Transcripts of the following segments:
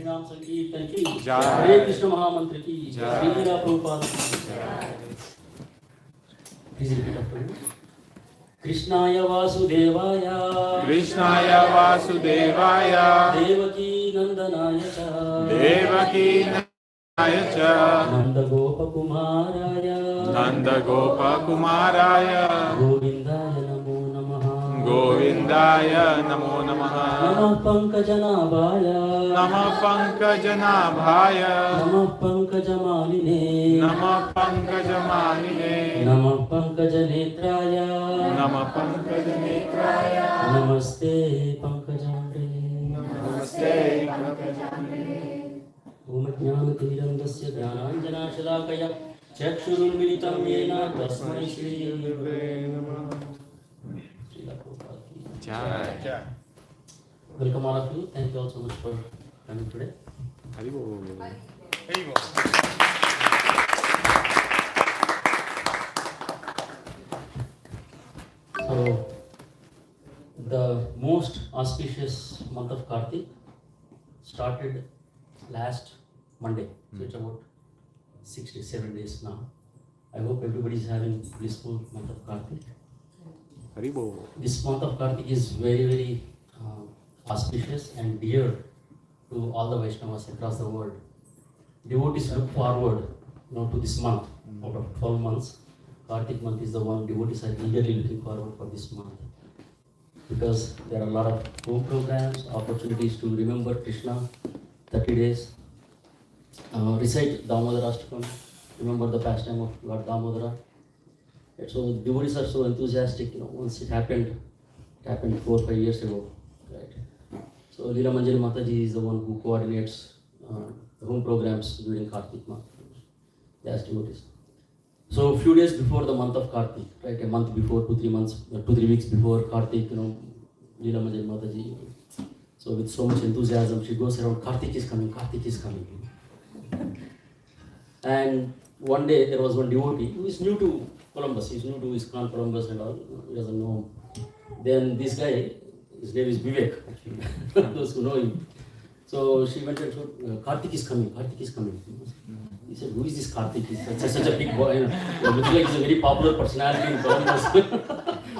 Hare Naam Sankirtan ki Jai, Hare Krishna Mahamantra ki Jai, Srila Prabhupada ki Jai. Please repeat after me. Krishnaya Vasudevaya, Krishnaya Vasudevaya, Devaki Nandanaya cha, Devaki Nandaya cha, Nanda Gopa Kumaraya, Nanda Gopa Kumaraya, Govindaya Namo Namaha, Govindaya Namo Namaha, Namah Pankajanabhaya, Namah Pankajanabhaya, Namah Pankajamaline, Namah Pankajamanine, Namah Pankajanetraya, Namah Pankajanetraya, Namaste Pankajamre, Namaste Pankajamane. Om Jnanatirandasya Jnananjanashilakaya Chakshurunmilitam Yena Tasmai Shri Gurave Namah. Srila Prabhupada ki Jai. Welcome all of you. Thank you all so much for coming today. Haribo. So, the most auspicious month of Kartik started last Monday. So it's about 67 days now. I hope everybody is having blissful month of Kartik. Haribo. This month of Kartik is very, very auspicious and dear to all the Vaishnavas across the world. Devotees look forward, to this month. Out of 12 months, Kartik month is the one devotees are eagerly looking forward for this month. Because there are a lot of home programs, opportunities to remember Krishna, 30 days. Recite Damodara Ashtakam, remember the pastime of Lord Damodara. And so devotees are so enthusiastic, once it happened 4 or 5 years ago. Right? So Leela Manjari Mataji is the one who coordinates the home programs during Kartik month. Yes, devotees. So a few days before the month of Kartik, right, a month before, 2-3 weeks before Kartik, Leela Manjari Mataji. So with so much enthusiasm, she goes around, Kartik is coming, Kartik is coming. And one day there was one devotee who is new to Columbus, he's new to ISKCON Columbus and all, he doesn't know. Then this guy, his name is Vivek, actually, those who know him. So she went and said, Kartik is coming, Kartik is coming. He said, who is this Kartik? He's such a big boy, looks like he's a very popular personality in Columbus.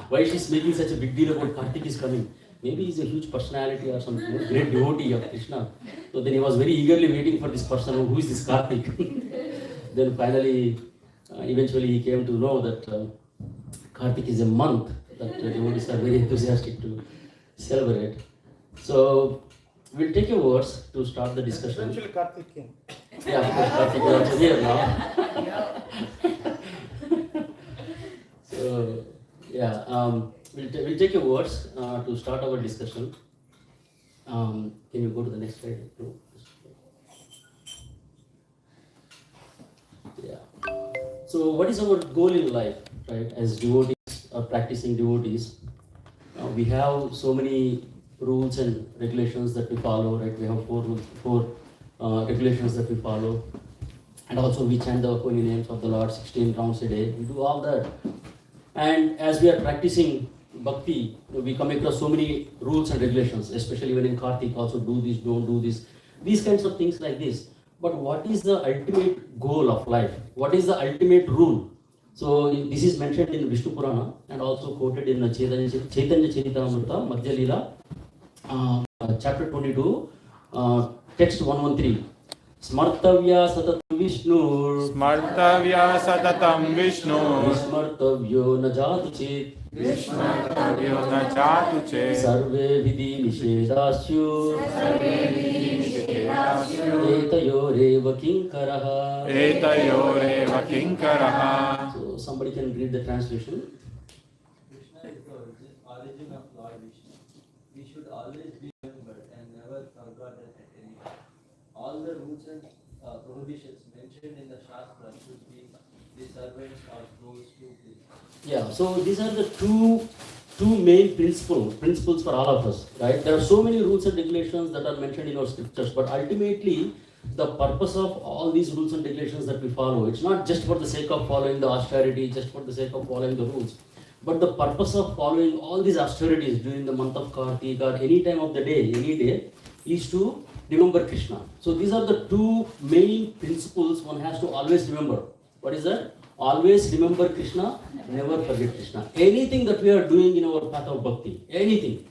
Why she's making such a big deal about Kartik is coming? Maybe he's a huge personality or some great devotee of Krishna. So then he was very eagerly waiting for this person, who is this Kartik? Then finally, eventually he came to know that Kartik is a month that devotees are very enthusiastic to celebrate. So we'll take a verse to start the discussion. Eventually Kartik came. Yeah, of course, Kartik is also here now. So, yeah, we'll take a verse to start our discussion. Can you go to the next slide? Yeah. So, what is our goal in life, right? As devotees or practicing devotees, we have so many rules and regulations that we follow, right? We have four regulations that we follow, and also we chant the holy names of the Lord 16 rounds a day. We do all that, and as we are practicing bhakti, we come across so many rules and regulations, especially when in Kartik, also do this, don't do this, these kinds of things like this. But what is the ultimate goal of life? What is the ultimate rule? So this is mentioned in Vishnu Purana and also quoted in Chaitanya Charitamrita, Madhya Leela, chapter 22, text 113. Smartavya satatam Vishnu. Smartavya satatam Vishnu. Smartavyo na jatu chet. Vishmartavyo na jatu chet. Sarve vidhi nishedasyu. Etayoreva kinkaraha. Etayoreva kinkaraha. So somebody can read the translation. Krishna is the origin of Lord Vishnu. We should always be remembered and never forgotten at any time. All the rules and prohibitions mentioned in the Shastra should be the servants or those who please. Yeah, so these are the two main principles for all of us, right? There are so many rules and regulations that are mentioned in our scriptures, but ultimately the purpose of all these rules and regulations that we follow, it's not just for the sake of following the austerity, just for the sake of following the rules, but the purpose of following all these austerities during the month of Kartik or any time of the day, any day, is to remember Krishna. So these are the two main principles one has to always remember. What is that? Always remember Krishna, never forget Krishna. Anything that we are doing in our path of bhakti, anything,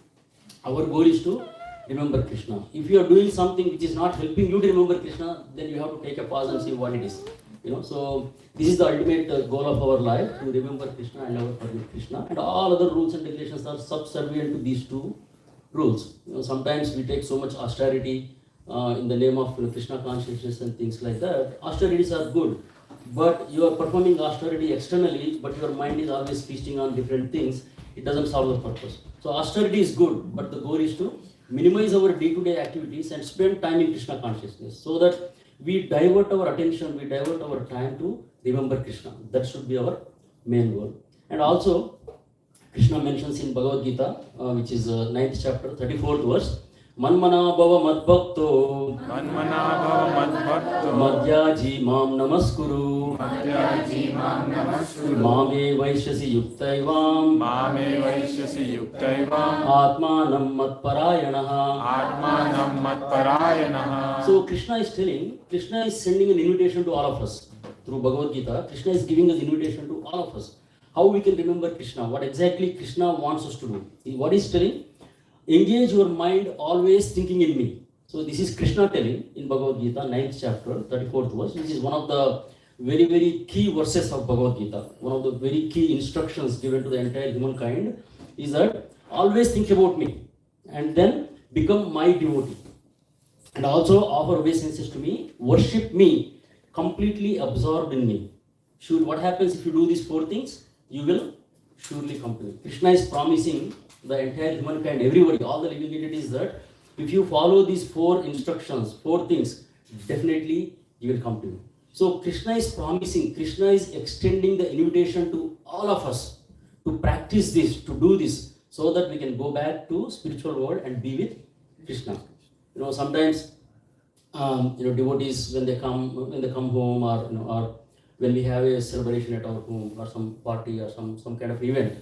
our goal is to remember Krishna. If you are doing something which is not helping you to remember Krishna, then you have to take a pause and see what it is. So this is the ultimate goal of our life, to remember Krishna and never forget Krishna. And all other rules and regulations are subservient to these two rules. Sometimes we take so much austerity in the name of Krishna consciousness and things like that. Austerities are good, but you are performing austerity externally, but your mind is always feasting on different things. It doesn't solve the purpose. So austerity is good, but the goal is to minimize our day-to-day activities and spend time in Krishna consciousness, so that we divert our attention, we divert our time to remember Krishna. That should be our main goal. And also, Krishna mentions in Bhagavad Gita, which is 9th chapter, 34th verse, Manmana bhava madbhakto Manmana bhava madbhakto madhyaji mam namaskuru Madhyaji mam namaskuru mame vaishyasi yuktaivam Mame vaishyasi yuktaivam atmanam matparayanaha. Atmanam matparayanaha. So Krishna is sending an invitation to all of us. Through Bhagavad Gita, Krishna is giving us invitation to all of us. How we can remember Krishna, what exactly Krishna wants us to do. What is telling? Engage your mind always thinking in me. So this is Krishna telling in Bhagavad Gita, 9th chapter, 34th verse, which is one of the very, very key verses of Bhagavad Gita. One of the very key instructions given to the entire humankind is that always think about me and then become my devotee. And also offer obeisances to me, worship me, completely absorbed in me. What happens if you do these four things? You will surely come to me. Krishna is promising the entire humankind, everybody, all the living entities, that if you follow these four instructions, four things, definitely you will come to me. So Krishna is promising, Krishna is extending the invitation to all of us to practice this, to do this, so that we can go back to spiritual world and be with Krishna. Sometimes devotees, when they come home, or when we have a celebration at our home, or some party, or some kind of event.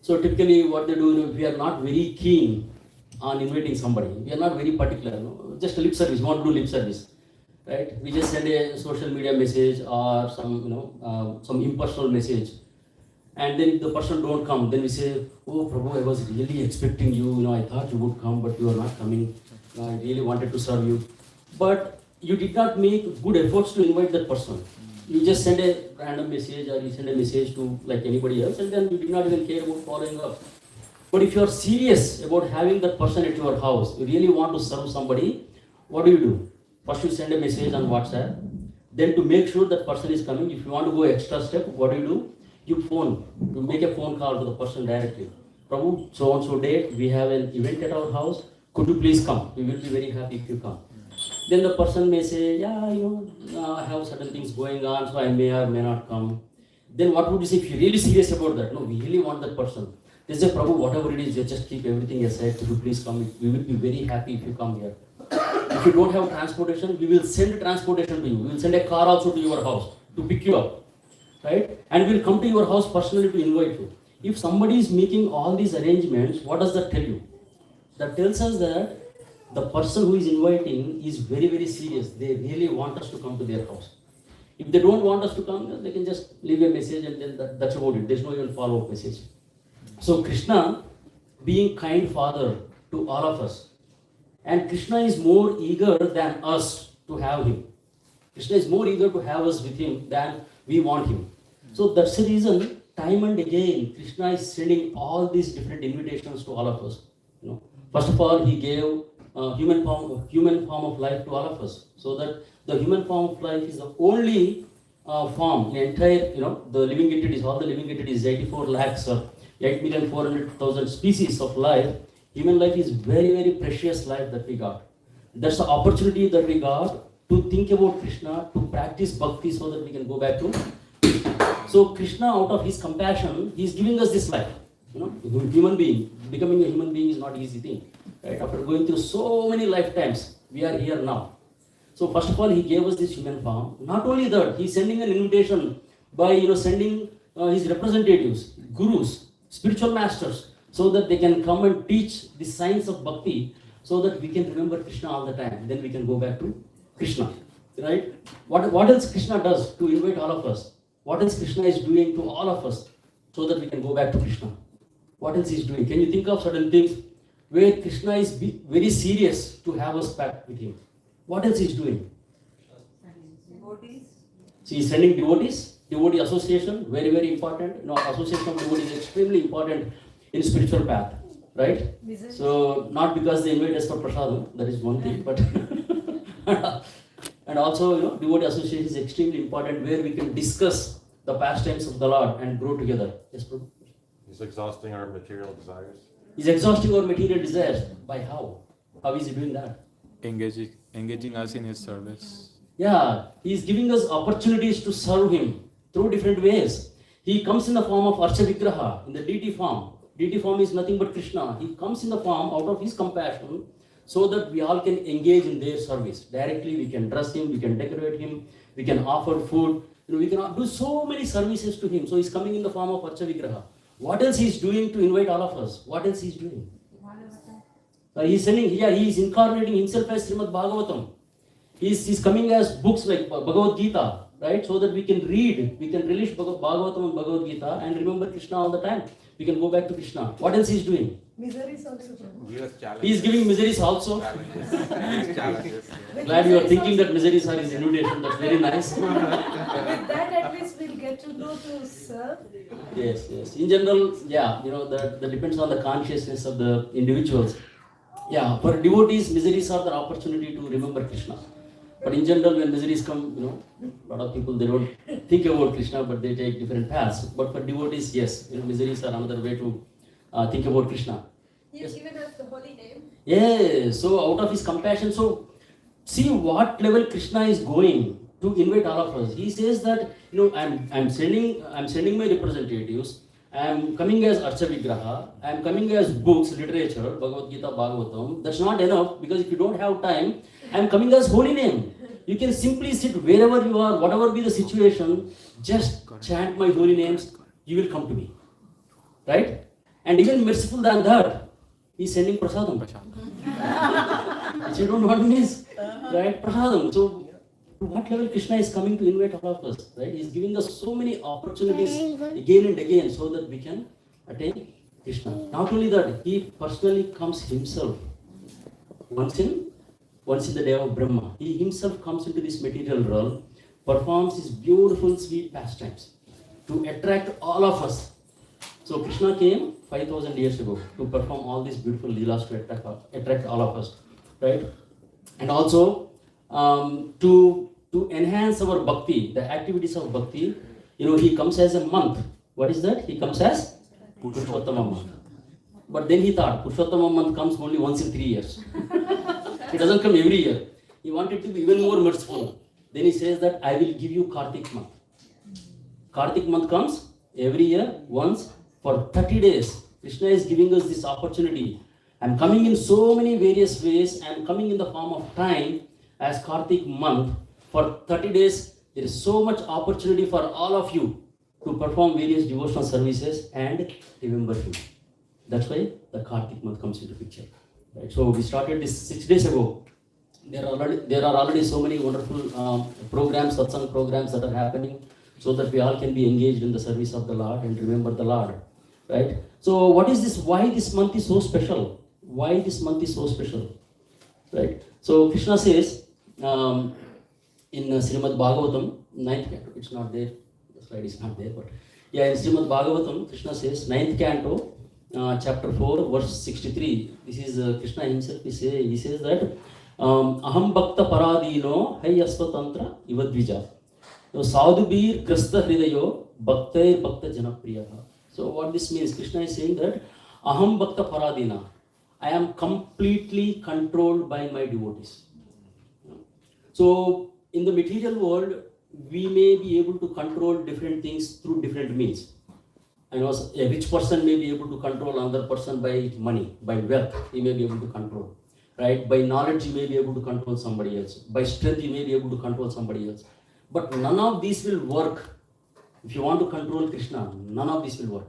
So typically what they do, we are not very keen on inviting somebody. We are not very particular, just a lip service, we want to do lip service, right? We just send a social media message or some impersonal message. And then if the person don't come, then we say, oh Prabhu, I was really expecting you, I thought you would come, but you are not coming. I really wanted to serve you. But you did not make good efforts to invite that person. You just send a random message, or you send a message to like anybody else, and then you did not even care about following up. But if you are serious about having that person at your house, you really want to serve somebody, what do? First you send a message on WhatsApp. Then to make sure that person is coming, if you want to go extra step, what do? You phone. You make a phone call to the person directly. Prabhu, so and so date, we have an event at our house. Could you please come? We will be very happy if you come. Then the person may say, I have certain things going on, so I may or may not come. Then what would you say if you're really serious about that? No, we really want that person. They say, Prabhu, whatever it is, just keep everything aside. Could you please come? We will be very happy if you come here. If you don't have transportation, we will send transportation to you. We will send a car also to your house to pick you up. Right? And we will come to your house personally to invite you. If somebody is making all these arrangements, what does that tell you? That tells us that the person who is inviting is very, very serious. They really want us to come to their house. If they don't want us to come, they can just leave a message and then that's about it. There's no even follow-up message. So Krishna, being kind father to all of us, and Krishna is more eager than us to have him. Krishna is more eager to have us with him than we want him. So that's the reason, time and again, Krishna is sending all these different invitations to all of us. First of all, he gave human form of life to all of us, so that the human form of life is the only form in entire, the living entities, all the living entities, 84 lakhs or 8,400,000 species of life. Human life is very, very precious life that we got. That's the opportunity that we got to think about Krishna, to practice bhakti, so that we can go back to Krishna. So Krishna, out of his compassion, he is giving us this life. Human being, becoming a human being is not an easy thing. Right? After going through so many lifetimes, we are here now. So first of all, he gave us this human form. Not only that, he is sending an invitation by sending his representatives, gurus, spiritual masters, so that they can come and teach the science of bhakti so that we can remember Krishna all the time. Then we can go back to Krishna, right? What else Krishna does to invite all of us? What else Krishna is doing to all of us so that we can go back to Krishna? What else is doing? Can you think of certain things where Krishna is very serious to have us back with him? What else is doing? Devotees. So he is sending devotees, devotee association, very, very important. Association of devotees is extremely important in spiritual path, right? Visits. So not because they invite us for prasadam, that is one thing, but and also devotee association is extremely important where we can discuss the pastimes of the Lord and grow together. Yes, Prabhu? He's exhausting our material desires. He's exhausting our material desires. By how? How is he doing that? Engaging us in his service. Yeah, he is giving us opportunities to serve him through different ways. He comes in the form of Archa Vigraha, in the deity form. Deity form is nothing but Krishna. He comes in the form out of his compassion so that we all can engage in their service. Directly we can dress him, we can decorate him, we can offer food, we can do so many services to him. So he's coming in the form of Archa Vigraha. What else he's doing to invite all of us? What else he's doing? He's incarnating himself as Srimad Bhagavatam. He's coming as books like Bhagavad Gita, right? So that we can read, we can relish Bhagavatam and Bhagavad Gita and remember Krishna all the time. We can go back to Krishna. What else he's doing? Miseries also. Prabhu. He's giving miseries also. Challenges. Glad you are thinking that miseries are his invitation. That's very nice. With that, at least we'll get to go to serve. Yes. In general, that depends on the consciousness of the individuals. Yeah, for devotees, miseries are the opportunity to remember Krishna. But in general, when miseries come, a lot of people, they don't think about Krishna, but they take different paths. But for devotees, yes, miseries are another way to think about Krishna. Yes. Even as the holy name. Yes, so out of his compassion, so see what level Krishna is going to invite all of us. He says that, I'm sending my representatives. I am coming as Archa Vigraha, I am coming as books, literature, Bhagavad Gita, Bhagavatam. That's not enough, because if you don't have time, I am coming as holy name. You can simply sit wherever you are, whatever be the situation, just chant my holy names, you will come to me. Right? And even merciful than that, he is sending prasadam. Which you don't want to miss. Right? Prasadam. So, to what level Krishna is coming to invite all of us, right? He is giving us so many opportunities again and again so that we can attain Krishna. Not only that, he personally comes himself. Once in the day of Brahma, he himself comes into this material realm, performs his beautiful sweet pastimes to attract all of us. So Krishna came 5,000 years ago to perform all these beautiful leelas to attract all of us, right? And also to enhance our bhakti, the activities of bhakti, he comes as a month. What is that? He comes as Purushottamam month. But then he thought, Purushottamam month comes only once in 3 years. It doesn't come every year. He wanted to be even more merciful. Then he says that I will give you Kartik month. Kartik month comes every year, once, for 30 days. Krishna is giving us this opportunity. I'm coming in so many various ways. I'm coming in the form of time as Kartik month. For 30 days, there is so much opportunity for all of you to perform various devotional services and remember him. That's why the Kartik month comes into picture. Right? So we started this 6 days ago. There are already so many wonderful programs, satsang programs that are happening so that we all can be engaged in the service of the Lord and remember the Lord. Right? So what is this? Why this month is so special? Why this month is so special? Right? So Krishna says in Srimad Bhagavatam, 9th canto, it's not there, the slide is not there, but in Srimad Bhagavatam, Krishna says, 9th canto, chapter 4, verse 63. This is Krishna himself, he says that Aham Bhakta Paradino Hayasva Tantra Ivadvija. So Sadhubir Krista Hridayo Bhaktair Bhakta Janapriyaha. So what this means, Krishna is saying that Aham Bhakta Paradina, I am completely controlled by my devotees. So in the material world, we may be able to control different things through different means. A rich person may be able to control another person by money, by wealth, he may be able to control. Right? By knowledge, you may be able to control somebody else. By strength, you may be able to control somebody else. But none of these will work. If you want to control Krishna, none of this will work.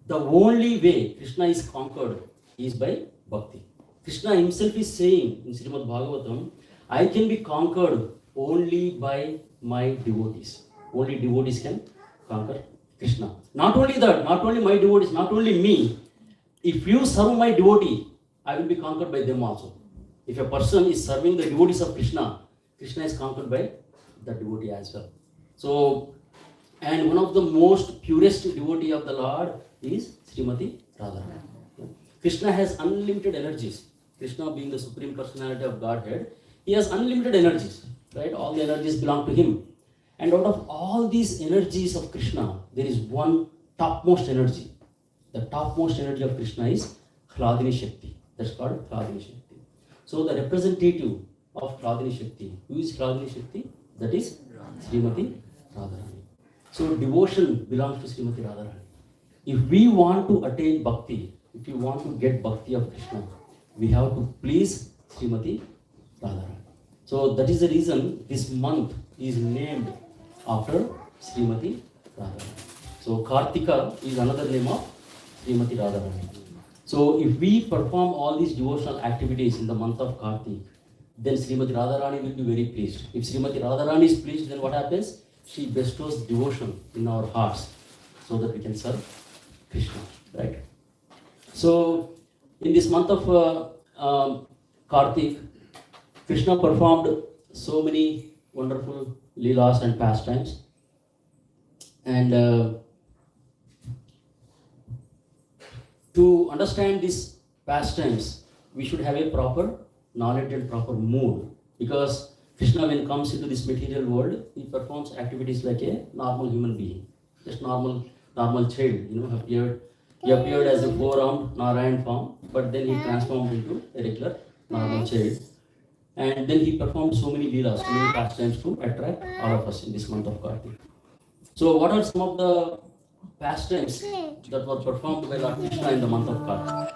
The only way Krishna is conquered is by bhakti. Krishna himself is saying in Srimad Bhagavatam, I can be conquered only by my devotees. Only devotees can conquer Krishna. Not only that, not only my devotees, not only me. If you serve my devotee, I will be conquered by them also. If a person is serving the devotees of Krishna, Krishna is conquered by the devotee as well. So, and one of the most purest devotee of the Lord is Srimati Radharani. Krishna has unlimited energies. Krishna being the Supreme Personality of Godhead, he has unlimited energies, right? All the energies belong to him. And out of all these energies of Krishna, there is one topmost energy. The topmost energy of Krishna is Hladini Shakti. That's called Hladini Shakti. So the representative of Hladini Shakti, who is Hladini Shakti? That is Srimati Radharani. So devotion belongs to Srimati Radharani. If we want to attain bhakti, if we want to get bhakti of Krishna, we have to please Srimati Radharani. So that is the reason this month is named after Srimati Radharani. So Kartika is another name of Srimati Radharani. So if we perform all these devotional activities in the month of Kartik, then Srimati Radharani will be very pleased. If Srimati Radharani is pleased, then what happens? She bestows devotion in our hearts so that we can serve Krishna, right? So in this month of Kartik, Krishna performed so many wonderful leelas and pastimes. And to understand these pastimes, we should have a proper knowledge and proper mood. Because Krishna, when comes into this material world, he performs activities like a normal human being, just normal child. He appeared as a four-armed Narayan form, but then he transformed into a regular normal child. And then he performed so many leelas, so many pastimes to attract all of us in this month of Kartik. So what are some of the pastimes that were performed by Lord Krishna in the month of Kartik?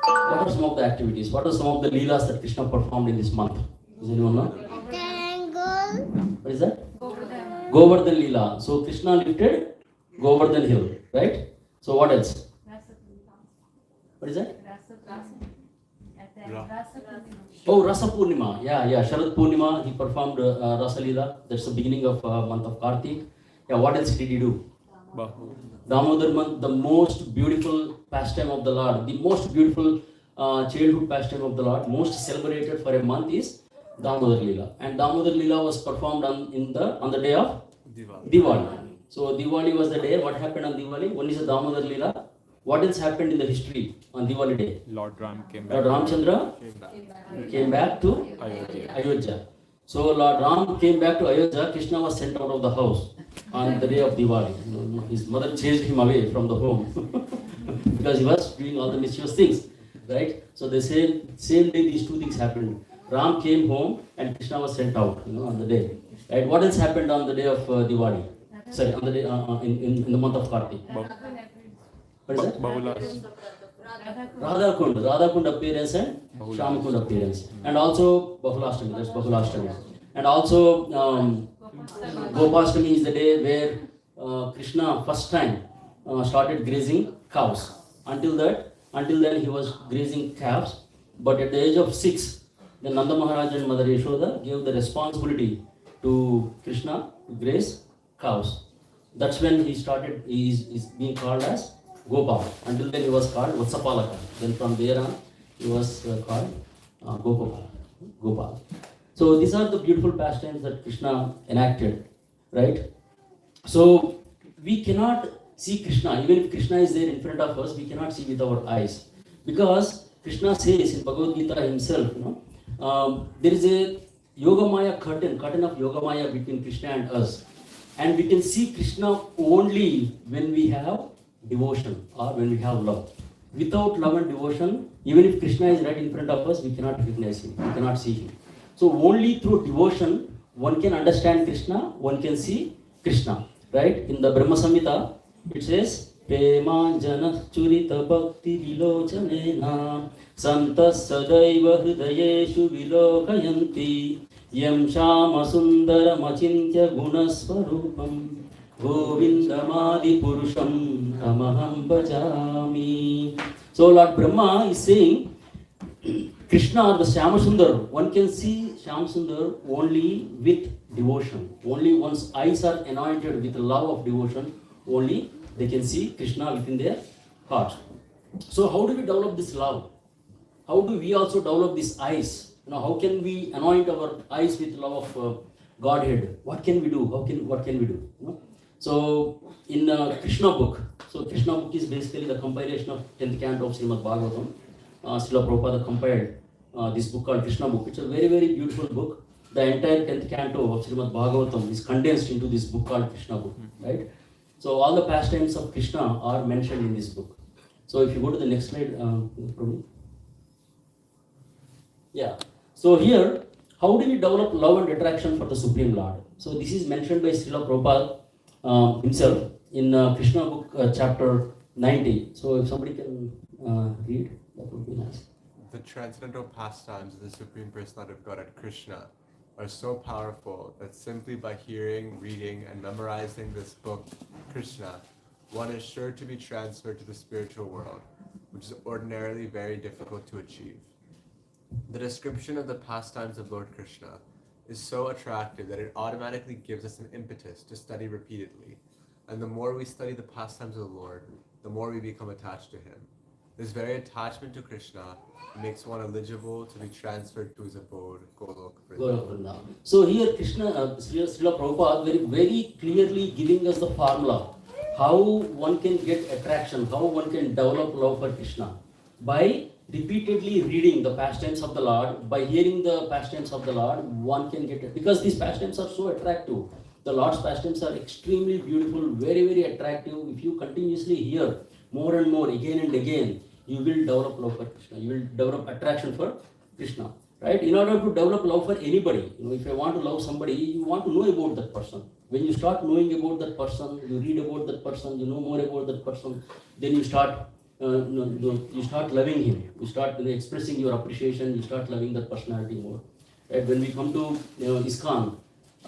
What are some of the activities? What are some of the leelas that Krishna performed in this month? Does anyone know? What is that? Govardhan Leela. So Krishna lifted Govardhan hill, right? So what else? What is that? Oh, Rasa Purnima. Yeah. Sharad Purnima, he performed Rasa Leela. That's the beginning of month of Kartik. Yeah, what else did he do? Damodar month, the most beautiful pastime of the Lord, the most beautiful childhood pastime of the Lord, most celebrated for a month is Damodar Leela. And Damodar Leela was performed on the day of Diwali. So Diwali was the day. What happened on Diwali? One is the Damodar Leela. What else happened in the history on Diwali day? Lord Ram came back. Lord Ramchandra came back to Ayodhya. So Lord Ram came back to Ayodhya. Krishna was sent out of the house on the day of Diwali. His mother chased him away from the home because he was doing all the mischievous things, right? So the same day these two things happened. Ram came home and Krishna was sent out, on the day. Right? What else happened on the day of Diwali? Sorry, on the day in the month of Kartik. What is that? Radha Kund appearance and Sham Kund appearance. And also Bahulashtami, that's Bahulashtami. And also Gopashtami is the day where Krishna first time started grazing cows. Until then he was grazing calves. But at the age of 6, then Nanda Maharaj and Mother Yashoda gave the responsibility to Krishna to graze cows. That's when he is being called as Gopal. Until then he was called Vatsapalaka. Then from there on he was called Gopal. So these are the beautiful pastimes that Krishna enacted, right? So we cannot see Krishna, even if Krishna is there in front of us, we cannot see with our eyes. Because Krishna says in Bhagavad Gita himself, there is a Yogamaya curtain of Yogamaya between Krishna and us. And we can see Krishna only when we have devotion or when we have love. Without love and devotion, even if Krishna is right in front of us, we cannot recognize him, we cannot see him. So only through devotion, one can understand Krishna, one can see Krishna. Right? In the Brahma Samhita, it says, Premanjana Churita Bhakti Vilochanena Santas Sadaiva Hridayeshu Vilokayanti Yam Shama Sundara Machintya Gunasvarupam Govindamadi Purusham Tamaham Bhajami. So Lord Brahma is saying, Krishna or the Shyamasundar, one can see Shyamasundar only with devotion. Only one's eyes are anointed with the love of devotion, only they can see Krishna within their heart. So how do we develop this love? How do we also develop these eyes? How can we anoint our eyes with love of Godhead? What can we do? What can we do? So in Krishna book, so Krishna book is basically the compilation of 10th canto of Srimad Bhagavatam. Srila Prabhupada compiled this book called Krishna book. It's a very, very beautiful book. The entire 10th canto of Srimad Bhagavatam is condensed into this book called Krishna book, right? So all the pastimes of Krishna are mentioned in this book. So if you go to the next slide, Prabhu. Yeah. So here, how do we develop love and attraction for the Supreme Lord? So this is mentioned by Srila Prabhupada himself in Krishna book chapter 90. So if somebody can read, that would be nice. The transcendental pastimes of the Supreme Personality of Godhead Krishna are so powerful that simply by hearing, reading, and memorizing this book, Krishna, one is sure to be transferred to the spiritual world, which is ordinarily very difficult to achieve. The description of the pastimes of Lord Krishna is so attractive that it automatically gives us an impetus to study repeatedly. And the more we study the pastimes of the Lord, the more we become attached to him. This very attachment to Krishna makes one eligible to be transferred to his abode, Golok Vrindavan. So here Krishna, Srila Prabhupada very, very clearly giving us the formula how one can get attraction, how one can develop love for Krishna. By repeatedly reading the pastimes of the Lord, by hearing the pastimes of the Lord, one can get it. Because these pastimes are so attractive. The Lord's pastimes are extremely beautiful, very, very attractive. If you continuously hear more and more, again and again, you will develop love for Krishna. You will develop attraction for Krishna. Right? In order to develop love for anybody, if you want to love somebody, you want to know about that person. When you start knowing about that person, you read about that person, you know more about that person, then you start loving him. You start expressing your appreciation. You start loving that personality more. Right? When we come to ISKCON,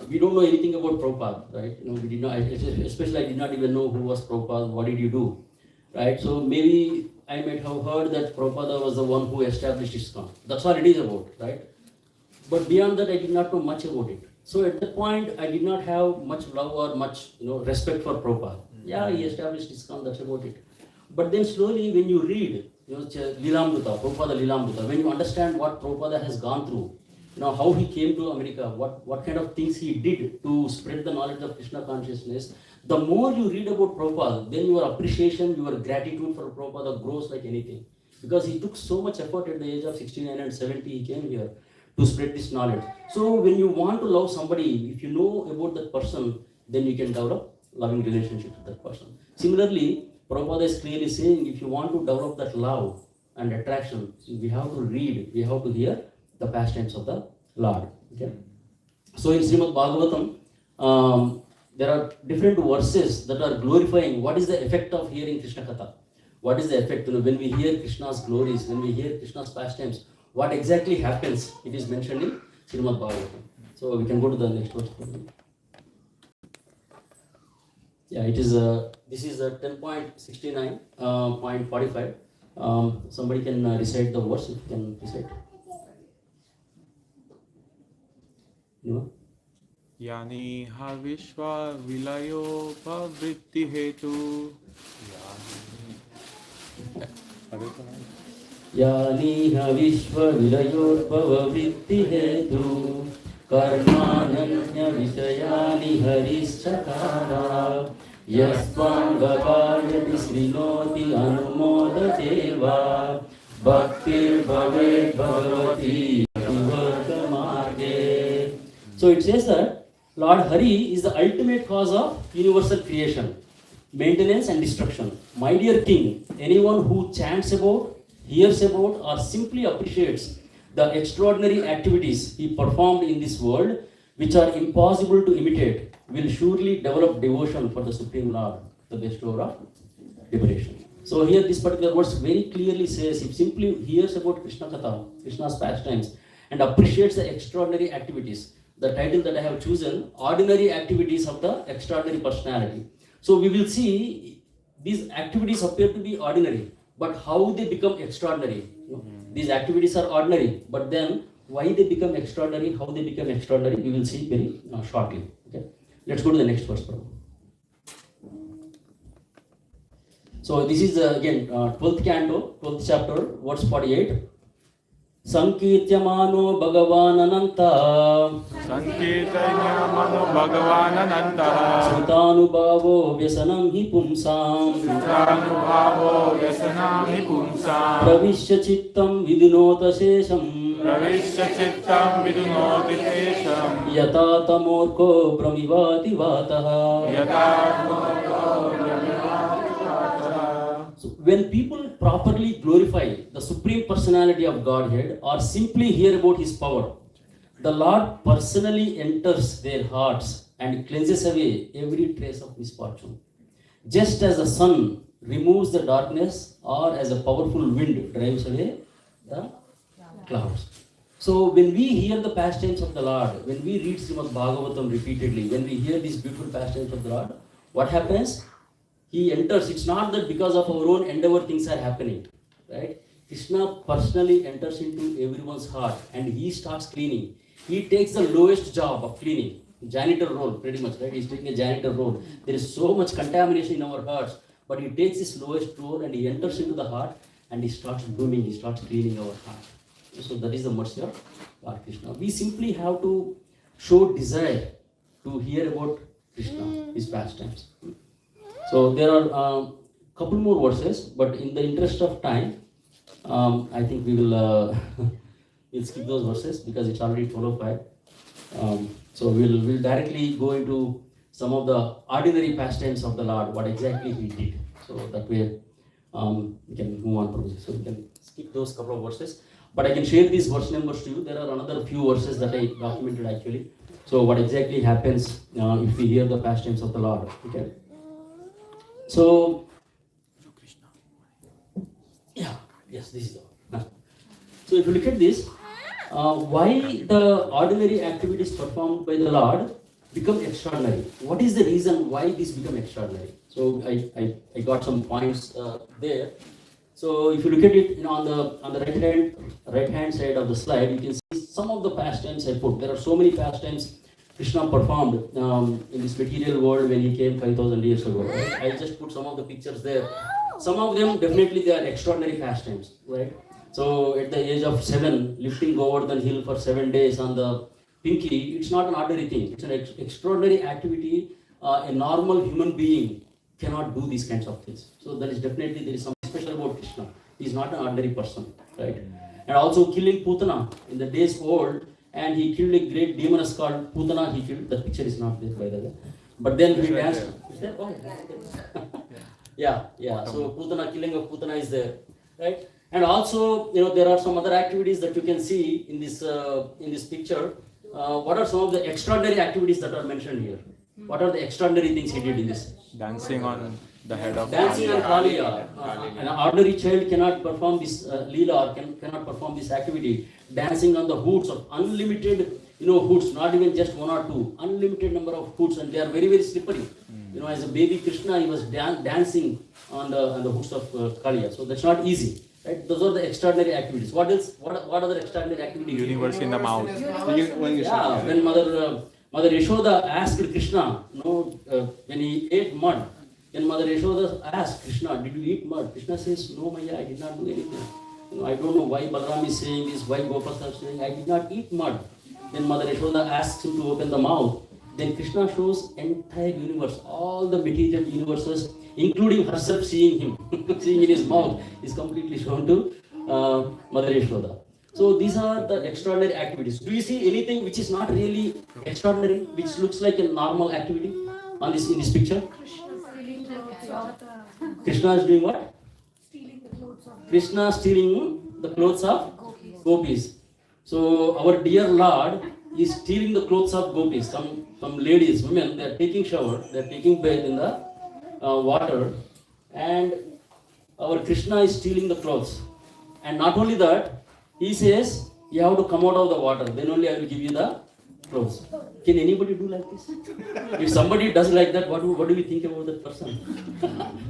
we don't know anything about Prabhupada, right? We did not. Especially, I did not even know who was Prabhupada. What did you do, right? So maybe I might have heard that Prabhupada was the one who established ISKCON. That's all it is about, right? But beyond that, I did not know much about it. So at that point, I did not have much love or much respect for Prabhupada. Yeah, he established ISKCON. That's about it. But then slowly, when you read, Lilamrita, Prabhupada Lilamrita, when you understand what Prabhupada has gone through, how he came to America, what kind of things he did to spread the knowledge of Krishna consciousness, the more you read about Prabhupada, then your appreciation, your gratitude for Prabhupada grows like anything. Because he took so much effort at the age of 69 and 70, he came here to spread this knowledge. So when you want to love somebody, if you know about that person, then you can develop loving relationship with that person. Similarly, Prabhupada is clearly saying, if you want to develop that love and attraction, we have to read, we have to hear the pastimes of the Lord. Okay? So in Srimad Bhagavatam, there are different verses that are glorifying what is the effect of hearing Krishna Katha. What is the effect? When we hear Krishna's glories, when we hear Krishna's pastimes, what exactly happens? It is mentioned in Srimad Bhagavatam. So we can go to the next verse. Yeah, it is. This is 10.69, 0.45. Somebody can recite the verse. If you can recite. No? Yani ha vishwa vilayo pavritti hetu. Yani ha vishwa vilayo pavritti hetu. Karmananya visayani harischakara. Yasvangakayati srinoti anumodadeva. Bhaktir bhavet bhagavati vivartamarge. So it says that Lord Hari is the ultimate cause of universal creation, maintenance and destruction. My dear King, anyone who chants about, hears about, or simply appreciates the extraordinary activities he performed in this world, which are impossible to imitate, will surely develop devotion for the Supreme Lord, the bestower of liberation. So here this particular verse very clearly says, if simply hears about Krishna Katha, Krishna's pastimes, and appreciates the extraordinary activities, the title that I have chosen, ordinary activities of the extraordinary personality. So we will see these activities appear to be ordinary, but how they become extraordinary. these activities are ordinary, but then why they become extraordinary, how they become extraordinary, we will see very shortly. Okay, let's go to the next verse, Prabhu. So this is again 12th canto, 12th chapter, verse 48. Sankirtyamano Bhagavan Ananta Sankirtanyamano Bhagavananantah Srutanubhavo Vyasanam hi pumsam Srutanubhavo Vyasanami Pumsam Pravishya Chittam Vidunota Shesham Pravishya Chittam Vidunoti Tesham Yata Tamorko Brahmivati Vataha. So when people properly glorify the Supreme Personality of Godhead or simply hear about His power, the Lord personally enters their hearts and cleanses away every trace of misfortune. Just as the sun removes the darkness or as a powerful wind drives away the clouds. So when we hear the pastimes of the Lord, when we read Srimad Bhagavatam repeatedly, when we hear these beautiful pastimes of the Lord, what happens? He enters. It's not that because of our own endeavor things are happening, right? Krishna personally enters into everyone's heart and he starts cleaning. He takes the lowest job of cleaning, janitor role pretty much, right? He's taking a janitor role. There is so much contamination in our hearts, but he takes this lowest role and he enters into the heart and he starts blooming, he starts cleaning our heart. So that is the mercy of Lord Krishna. We simply have to show desire to hear about Krishna, his pastimes. So there are a couple more verses, but in the interest of time, I think we will we'll skip those verses because it's already 12:05. So we'll directly go into some of the ordinary pastimes of the Lord, what exactly He did. So that way we can move on. So we can skip those couple of verses. But I can share these verse numbers to you. There are another few verses that I documented actually. So what exactly happens if we hear the pastimes of the Lord? Okay. So, yeah, yes, this is the one. So if you look at this, why the ordinary activities performed by the Lord become extraordinary? What is the reason why this become extraordinary? So I got some points there. So if you look at it, on the right hand side of the slide, you can see some of the pastimes I put. There are so many pastimes Krishna performed in this material world when he came 5,000 years ago. Right? I just put some of the pictures there. Some of them definitely they are extraordinary pastimes, right? So at the age of 7, lifting Govardhan hill for 7 days on the pinky, it's not an ordinary thing. It's an extraordinary activity. A normal human being cannot do these kinds of things. So there is something special about Krishna. He is not an ordinary person, right? And also killing Putana in the days old. And he killed a great demoness called Putana. He killed. The picture is not there, by the way. But then he danced. Is there? Oh, yeah. Yeah. So Putana, killing of Putana is there, right? And also, there are some other activities that you can see in this picture. What are some of the extraordinary activities that are mentioned here? What are the extraordinary things he did in this? dancing on the head of Dancing on Kaliya. An ordinary child cannot perform this leela or cannot perform this activity. Dancing on the hoods of unlimited, hoods, not even just one or two, unlimited number of hoods, and they are very, very slippery. As a baby Krishna, he was dancing on the hoods of Kaliya. So that's not easy, right? Those are the extraordinary activities. What else? What other extraordinary activities? universe in the mouth. Yeah, when Mother Yashoda asked Krishna, when he ate mud, then Mother Yashoda asked Krishna, did you eat mud? Krishna says, no, Maya, I did not do anything. I don't know why Balaram is saying this, why Gopal is saying, I did not eat mud. Then Mother Yashoda asks him to open the mouth. Then Krishna shows entire universe, all the material universes, including herself seeing him, seeing in his mouth, is completely shown to Mother Yashoda. So these are the extraordinary activities. Do you see anything which is not really extraordinary, which looks like a normal activity in this picture? Krishna is doing what? Krishna stealing the clothes of gopis. So our dear Lord is stealing the clothes of gopis. Some ladies, women, they are taking shower, they are taking bath in the water, and our Krishna is stealing the clothes. And not only that, he says, you have to come out of the water, then only I will give you the clothes. Can anybody do like this? If somebody does like that, what do we think about that person?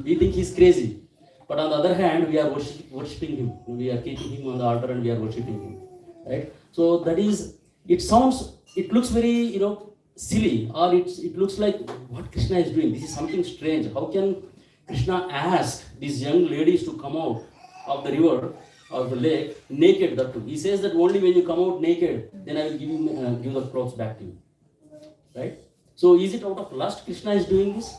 We think he's crazy. But on the other hand, we are worshipping him. We are keeping him on the altar and we are worshipping him. Right? So that is, it looks very, silly, or it looks like what Krishna is doing. This is something strange. How can Krishna ask these young ladies to come out of the river, of the lake, naked? That too. He says that only when you come out naked, then I will give the clothes back to you. Right? So is it out of lust Krishna is doing this?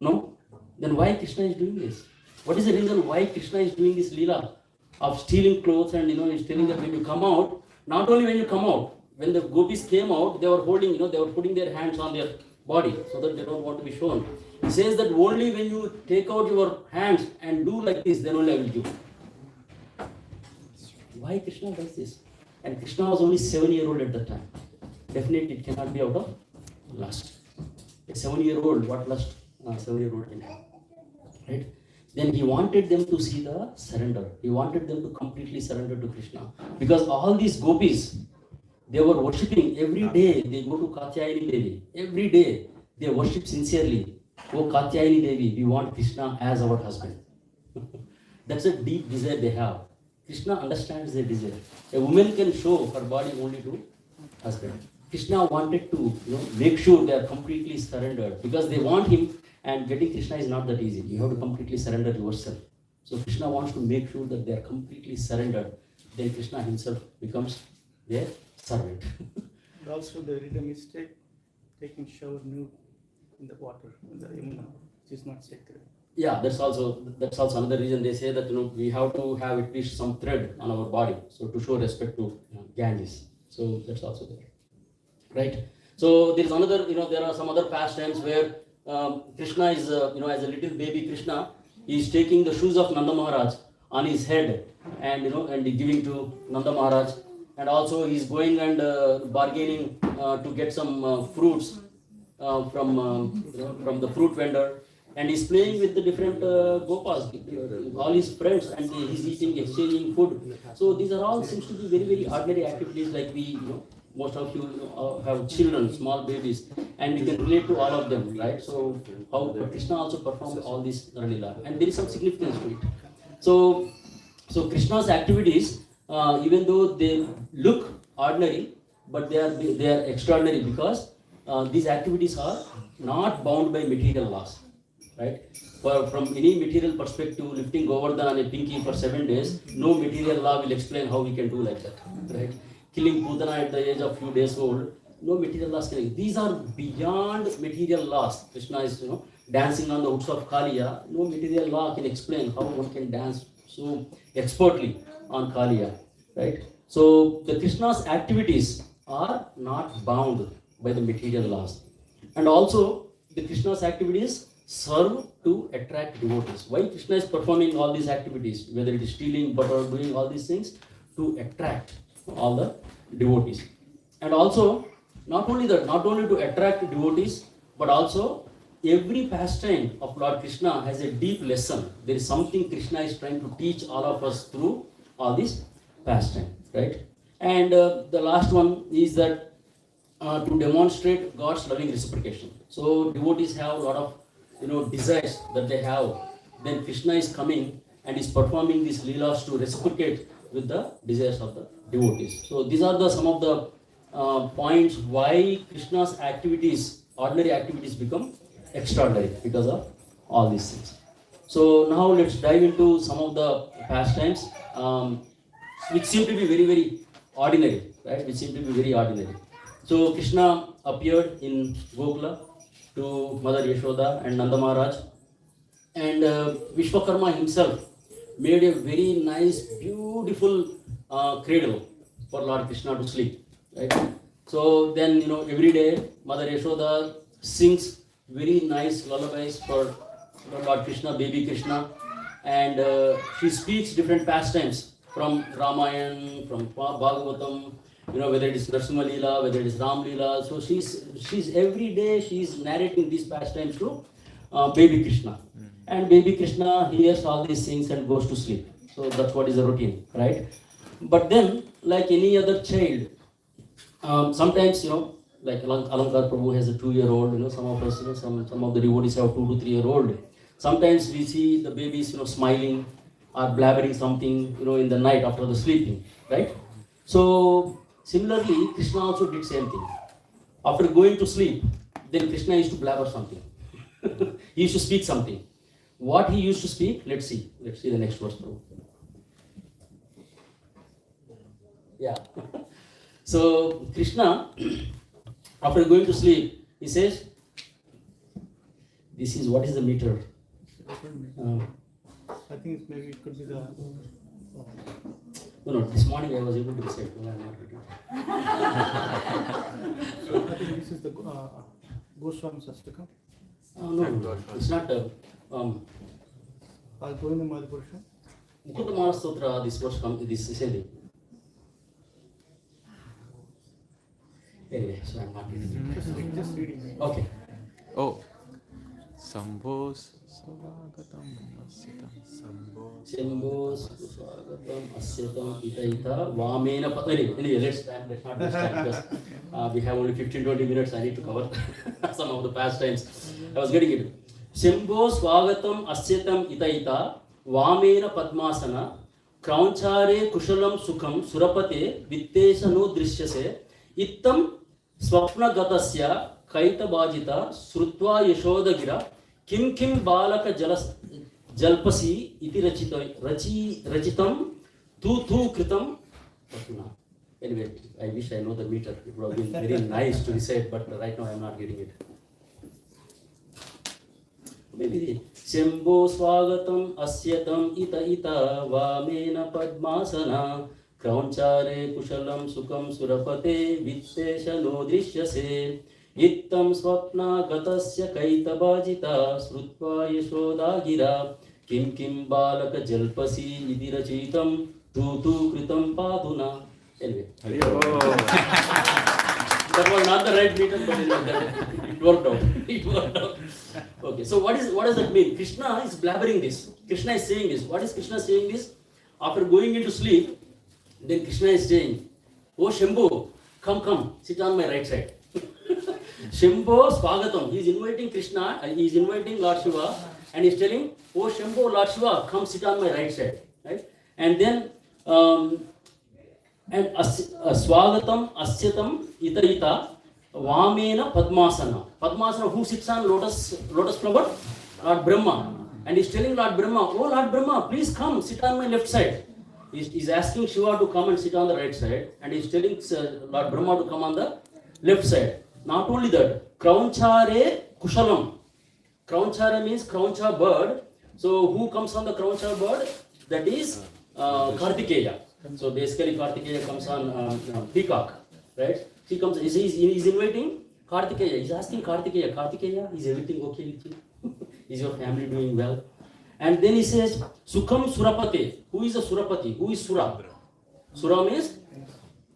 No? Then why Krishna is doing this? What is the reason why Krishna is doing this leela of stealing clothes and he's telling that when you come out, not only when you come out, when the gopis came out, they were holding, they were putting their hands on their body so that they don't want to be shown. He says that only when you take out your hands and do like this, then only I will give. Why Krishna does this? And Krishna was only 7-year-old at that time. Definitely it cannot be out of lust. A 7-year-old, what lust 7-year-old can have? Right? Then he wanted them to see the surrender. He wanted them to completely surrender to Krishna. Because all these gopis, they were worshipping every day. They go to Katyayani Devi. Every day they worship sincerely. Oh Katyayani Devi, we want Krishna as our husband. That's a deep desire they have. Krishna understands their desire. A woman can show her body only to husband. Krishna wanted to make sure they are completely surrendered because they want him, and getting Krishna is not that easy. You have to completely surrender yourself. So Krishna wants to make sure that they are completely surrendered. Then Krishna himself becomes their servant. And also they did a mistake taking shower nude in the water, in the Yamuna, which is not sacred. Yeah, that's also another reason they say that we have to have at least some thread on our body, so to show respect to Ganges. So that's also there, right? So there is another, there are some other pastimes where Krishna is, as a little baby Krishna, he is taking the shoes of Nanda Maharaj on his head, and and giving to Nanda Maharaj, and also he is going and bargaining to get some fruits from the fruit vendor. And he's playing with the different gopas, all his friends, and he's eating, exchanging food. So these are all seems to be very, very ordinary activities, like we, most of you have children, small babies, and we can relate to all of them, right? So how Krishna also performed all this Ranila, and there is some significance to it. So Krishna's activities, even though they look ordinary, but they are extraordinary because these activities are not bound by material laws. Right? From any material perspective, lifting Govardhan on a pinky for 7 days, no material law will explain how we can do like that. Right? Killing Putana at the age of few days old, no material laws can. These are beyond material laws. Krishna is dancing on the hoods of Kaliya. No material law can explain how one can dance so expertly on Kaliya. Right? So the Krishna's activities are not bound by the material laws. And also the Krishna's activities serve to attract devotees. Why Krishna is performing all these activities, whether it is stealing, butter, doing all these things, to attract all the devotees. And also, not only to attract devotees, but also every pastime of Lord Krishna has a deep lesson. There is something Krishna is trying to teach all of us through all these pastime, right? And the last one is that to demonstrate God's loving reciprocation. So devotees have a lot of desires that they have. Then Krishna is coming and is performing these leelas to reciprocate with the desires of the devotees. So these are some of the points why Krishna's activities, ordinary activities, become extraordinary because of all these things. So now let's dive into some of the pastimes which seem to be very, very ordinary, right? Which seem to be very ordinary. So Krishna appeared in Gokula to Mother Yashoda and Nanda Maharaj, and Vishwakarma himself made a very nice, beautiful cradle for Lord Krishna to sleep. Right? So then every day Mother Yashoda sings very nice lullabies for Lord Krishna, baby Krishna, and she speaks different pastimes from Ramayana, from Bhagavatam. Whether it is Narasimha Leela, whether it is Ram Leela. So she's every day she's narrating these pastimes to baby Krishna. And baby Krishna hears all these things and goes to sleep. So that's what is the routine, right? But then, like any other child, sometimes, like Alankar Prabhu has a 2-year-old, some of us, some of the devotees have 2 to 3-year-old. Sometimes we see the babies, smiling or blabbering something, in the night after the sleeping, right? So similarly, Krishna also did same thing. After going to sleep, then Krishna used to blabber something. He used to speak something. What he used to speak, let's see. Let's see the next verse. Yeah. So Krishna, after going to sleep, he says, this is what is the meter? I think maybe it could be the. No, this morning I was able to recite. No, I'm not reading. I think this is the Goswami Sastakam. No, it's not. Govinda Madhupurusha. Mukunda Mahastotra, this verse comes, this is ending. Anyway, so I'm not reading. Just reading. Okay. Oh. Sambhos Swagatam Asitam. Shambho Swagatam Asyatam Ita Vamena Patari. Anyway, let's not this time because we have only 15-20 minutes. I need to cover some of the past times. I was getting it. Shambho Swagatam Asyatam Ita Vamena Padmasana Kraunchare Kushalam Sukham Surapate Vittesha no Drishyase Ittam Swapna Gatasya Kaita Bajita Srutva Yashodagira Kim Kim Balaka Jalpasi Iti Rachitam Tu Kritam. Anyway, I wish I know the meter. It would have been very nice to recite, but right now I am not getting it. Maybe Shambho Swagatam Asyatam Ita Vamena Padmasana Kraunchare Kushalam Sukham Surapate Vittesha no Drishyase Ittam Swapna Gatasya Kaita Bajita Srutva Yashoda Gira Kim Kim Balaka Jalpasi Idirachitam Tu Kritam Paduna. Anyway, that was not the right meter, but it worked out. It worked out. Okay, so what does that mean? Krishna is blabbering this. Krishna is saying this. What is Krishna saying this? After going into sleep, then Krishna is saying, "Oh Shambho, come, sit on my right side." Shambho Swagatam. He is inviting Krishna, he is inviting Lord Shiva, and he is telling, "Oh Shambho, Lord Shiva, come sit on my right side." Right? And then Swagatam Asyatam Ita Vamena Padmasana. Padmasana, who sits on lotus flower? Lord Brahma. And he is telling Lord Brahma, "Oh Lord Brahma, please come, sit on my left side." He is asking Shiva to come and sit on the right side, and he is telling Lord Brahma to come on the left side. Not only that, Kraunchare Kushalam. Kraunchare means Krauncha bird. So who comes on the Krauncha bird? That is Kartikeya. So basically Kartikeya comes on peacock, right? He comes. He's inviting Kartikeya. He's asking Kartikeya, is everything okay with you? Is your family doing well? And then he says, Sukham Surapate. Who is a Surapati? Who is Sura? Sura means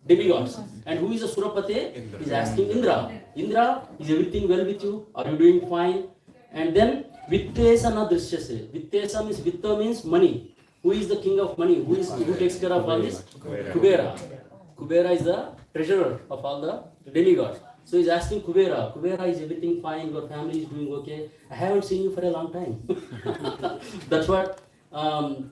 demigods. And who is a Surapate? He's asking Indra. Indra, is everything well with you? Are you doing fine? And then Vittesa na Drishyase. Vittesa means, Vitta means money. Who is the king of money? Who takes care of all this? Kubera. Kubera is the treasurer of all the demigods. So he's asking Kubera, is everything fine? Your family is doing okay? I haven't seen you for a long time. That's what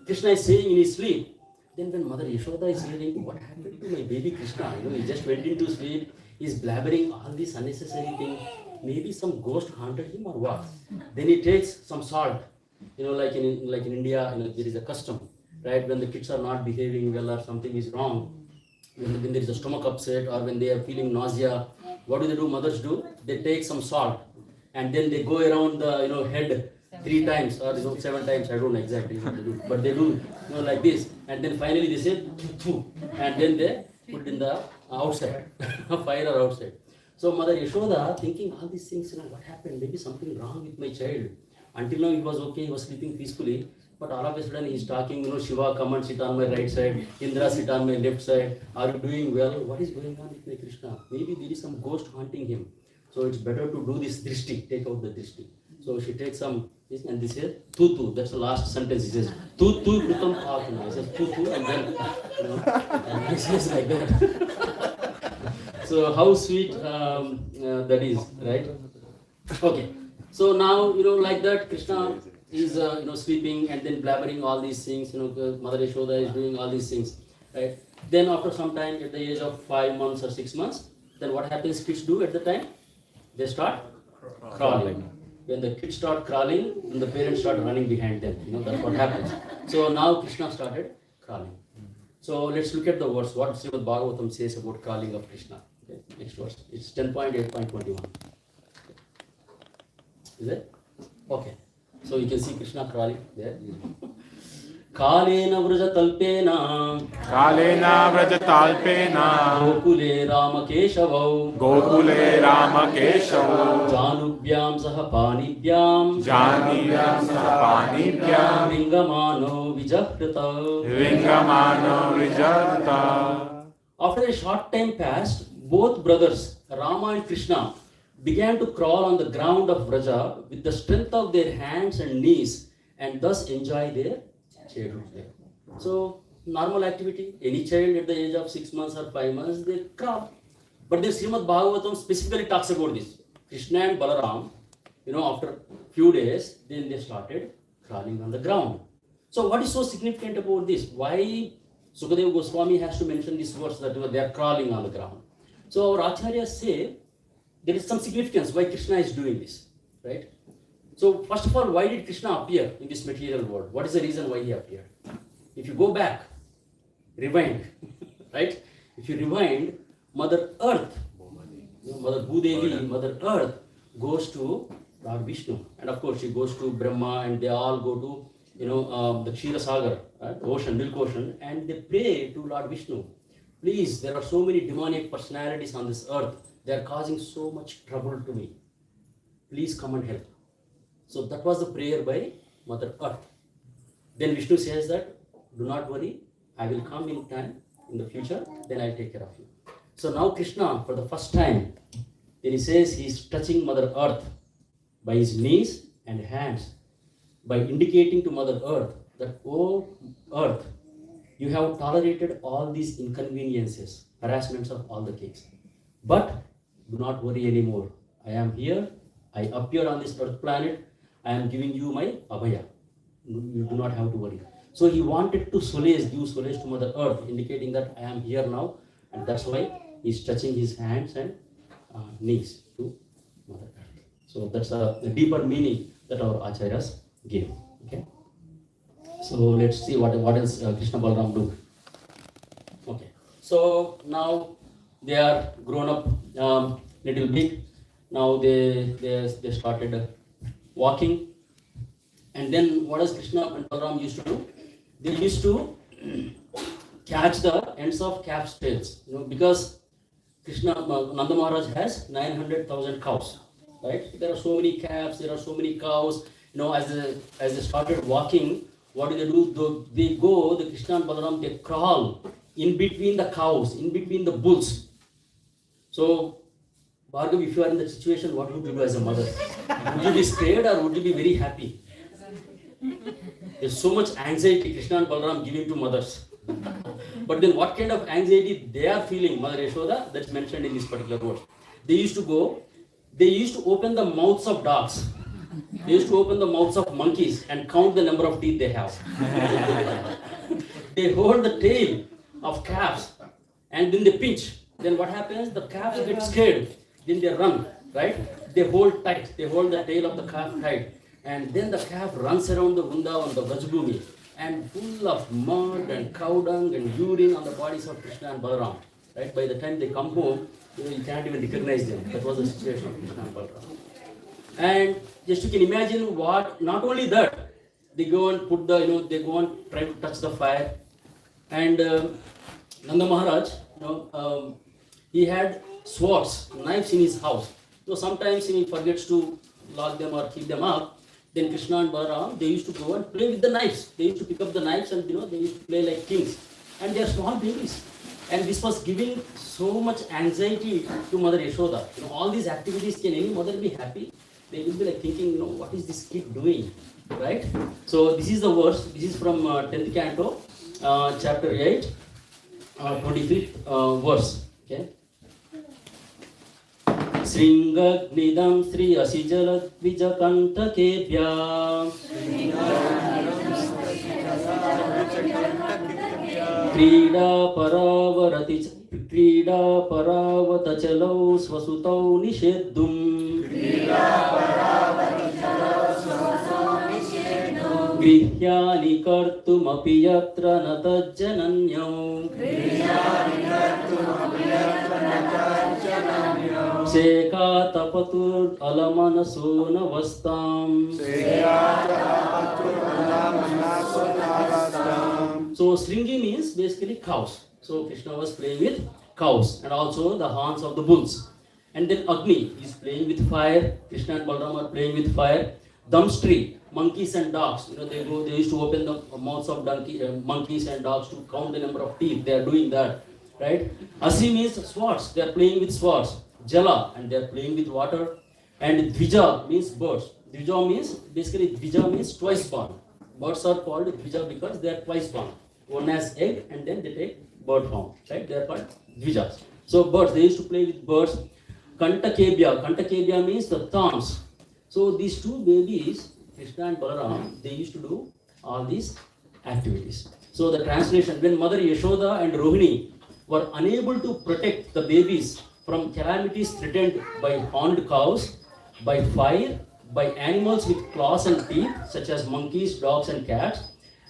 Krishna is saying in his sleep. Then when Mother Yashoda is hearing, what happened to my baby Krishna? He just went into sleep, he's blabbering all these unnecessary things. Maybe some ghost haunted him or what? Then he takes some salt. Like in India, there is a custom, right? When the kids are not behaving well or something is wrong, when there is a stomach upset or when they are feeling nausea, what do they do? Mothers do? They take some salt and then they go around the head 3 times or 7 times. I don't know exactly what they do, but they do like this, and then finally they say "Thu," and then they put it in the outside, fire or outside. So Mother Yashoda thinking all these things, what happened? Maybe something wrong with my child. Until now he was okay, he was sleeping peacefully. But all of a sudden he is talking, Shiva, come and sit on my right side. Indra, sit on my left side. Are you doing well? What is going on with my Krishna? Maybe there is some ghost haunting him. So it's better to do this drishti, take out the drishti. So she takes some, and this is tu. That's the last sentence. He says, tu kritam paatuna. He says tu, and then, and he says like that. So how sweet that is, right? Okay. So now, like that, Krishna is sleeping and then blabbering all these things. Mother Yashoda is doing all these things, right? Then after some time, at the age of 5 months or 6 months, then what happens? Kids do at the time? They start crawling. When the kids start crawling, then the parents start running behind them. That's what happens. So now Krishna started crawling. So let's look at the verse. What Srimad Bhagavatam says about crawling of Krishna. Okay, next verse. It's 10.8.21. Is it? Okay. So you can see Krishna crawling there. Kalena vrajatalpena Kalena vrajatalpena Gokule Rama Keshavau Gokule Rama Keshavu Janubhyam saha panibhyam Janibhyam sapanibhyam Vingamano Vijahrita. Vingamano Vijata. After a short time passed, both brothers, Rama and Krishna, began to crawl on the ground of Vraja with the strength of their hands and knees and thus enjoy their childhood life. So, normal activity, any child at the age of 6 months or 5 months, they crawl. But the Srimad Bhagavatam specifically talks about this. Krishna and Balaram, after few days, then they started crawling on the ground. So, what is so significant about this? Why Sukadeva Goswami has to mention this verse that they are crawling on the ground? So, our acharyas say there is some significance why Krishna is doing this, right? So, first of all, why did Krishna appear in this material world? What is the reason why he appeared? If you go back, rewind, right? If you rewind, Mother Earth, Mother Bhudevi, Mother Earth goes to Lord Vishnu. And of course, she goes to Brahma and they all go to, the Kshira Sagar, right? Ocean, Milk Ocean, and they pray to Lord Vishnu. Please, there are so many demonic personalities on this earth. They are causing so much trouble to me. Please come and help. So that was the prayer by Mother Earth. Then Vishnu says that, do not worry, I will come in time, in the future, then I'll take care of you. So now Krishna, for the first time, then he says he is touching Mother Earth by his knees and hands, by indicating to Mother Earth that, oh Earth, you have tolerated all these inconveniences, harassments of all the kings. But do not worry anymore. I am here. I appear on this earth planet. I am giving you my abhaya. You do not have to worry. So he wanted to give solace to Mother Earth, indicating that I am here now. And that's why he's touching his hands and knees to Mother Earth. So that's a deeper meaning that our acharyas gave. Okay. So let's see what else Krishna Balaram do. Okay. So now they are grown up, little big. Now they started walking. And then what does Krishna and Balaram used to do? They used to catch the ends of calves' tails. Because Krishna, Nanda Maharaj has 900,000 cows. Right? There are so many calves, there are so many cows. As they started walking, what do? They go, the Krishna and Balaram, they crawl in between the cows, in between the bulls. So, Bhargav, if you are in that situation, what would you do as a mother? Would you be scared or would you be very happy? There's so much anxiety Krishna and Balaram giving to mothers. But then what kind of anxiety they are feeling, Mother Yashoda, that's mentioned in this particular verse. They used to open the mouths of dogs. They used to open the mouths of monkeys and count the number of teeth they have. They hold the tail of calves and then they pinch. Then what happens? The calves get scared. Then they run, right? They hold tight. They hold the tail of the calf tight. And then the calf runs around the Vrindavan, the Vrajabhumi, and full of mud and cow dung and urine on the bodies of Krishna and Balaram. Right? By the time they come home, you can't even recognize them. That was the situation of Krishna and Balaram. And just you can imagine not only that, they go and they go and try to touch the fire. And Nanda Maharaj, he had swords, knives in his house. So sometimes he forgets to lock them or keep them up. Then Krishna and Balaram, they used to go and play with the knives. They used to pick up the knives and they used to play like kings. And they are small babies. And this was giving so much anxiety to Mother Yashoda. All these activities, can any mother be happy? They will be like thinking, what is this kid doing? Right? So this is the verse. This is from 10th canto, chapter 8, 25th verse. Okay. Sringagnidam Sri Asijalat Vijakanta Kebhya क्रीडा परावतचलौ स्वसुतौ निषेद्धुम् गृह्यानि कर्तुमपि यत्र न तज्जनन्यौ शेकातपतुरलमनसो नवस्ताम्. So Sringi means basically cows. So Krishna was playing with cows and also the horns of the bulls. And then Agni is playing with fire. Krishna and Balaram are playing with fire. Damstri, monkeys and dogs. They used to open the mouths of monkeys and dogs to count the number of teeth. They are doing that, right? Asi means swords. They are playing with swords. Jala, and they are playing with water. And Dvija means birds. Dvija means twice born. Birds are called Dvija because they are twice born. One has egg and then they take bird form, right? They are called Dvijas. So birds, they used to play with birds. Kantakebya means the thorns. So these two babies, Krishna and Balaram, they used to do all these activities. So the translation, when Mother Yashoda and Rohini were unable to protect the babies from calamities threatened by horned cows, by fire, by animals with claws and teeth, such as monkeys, dogs and cats,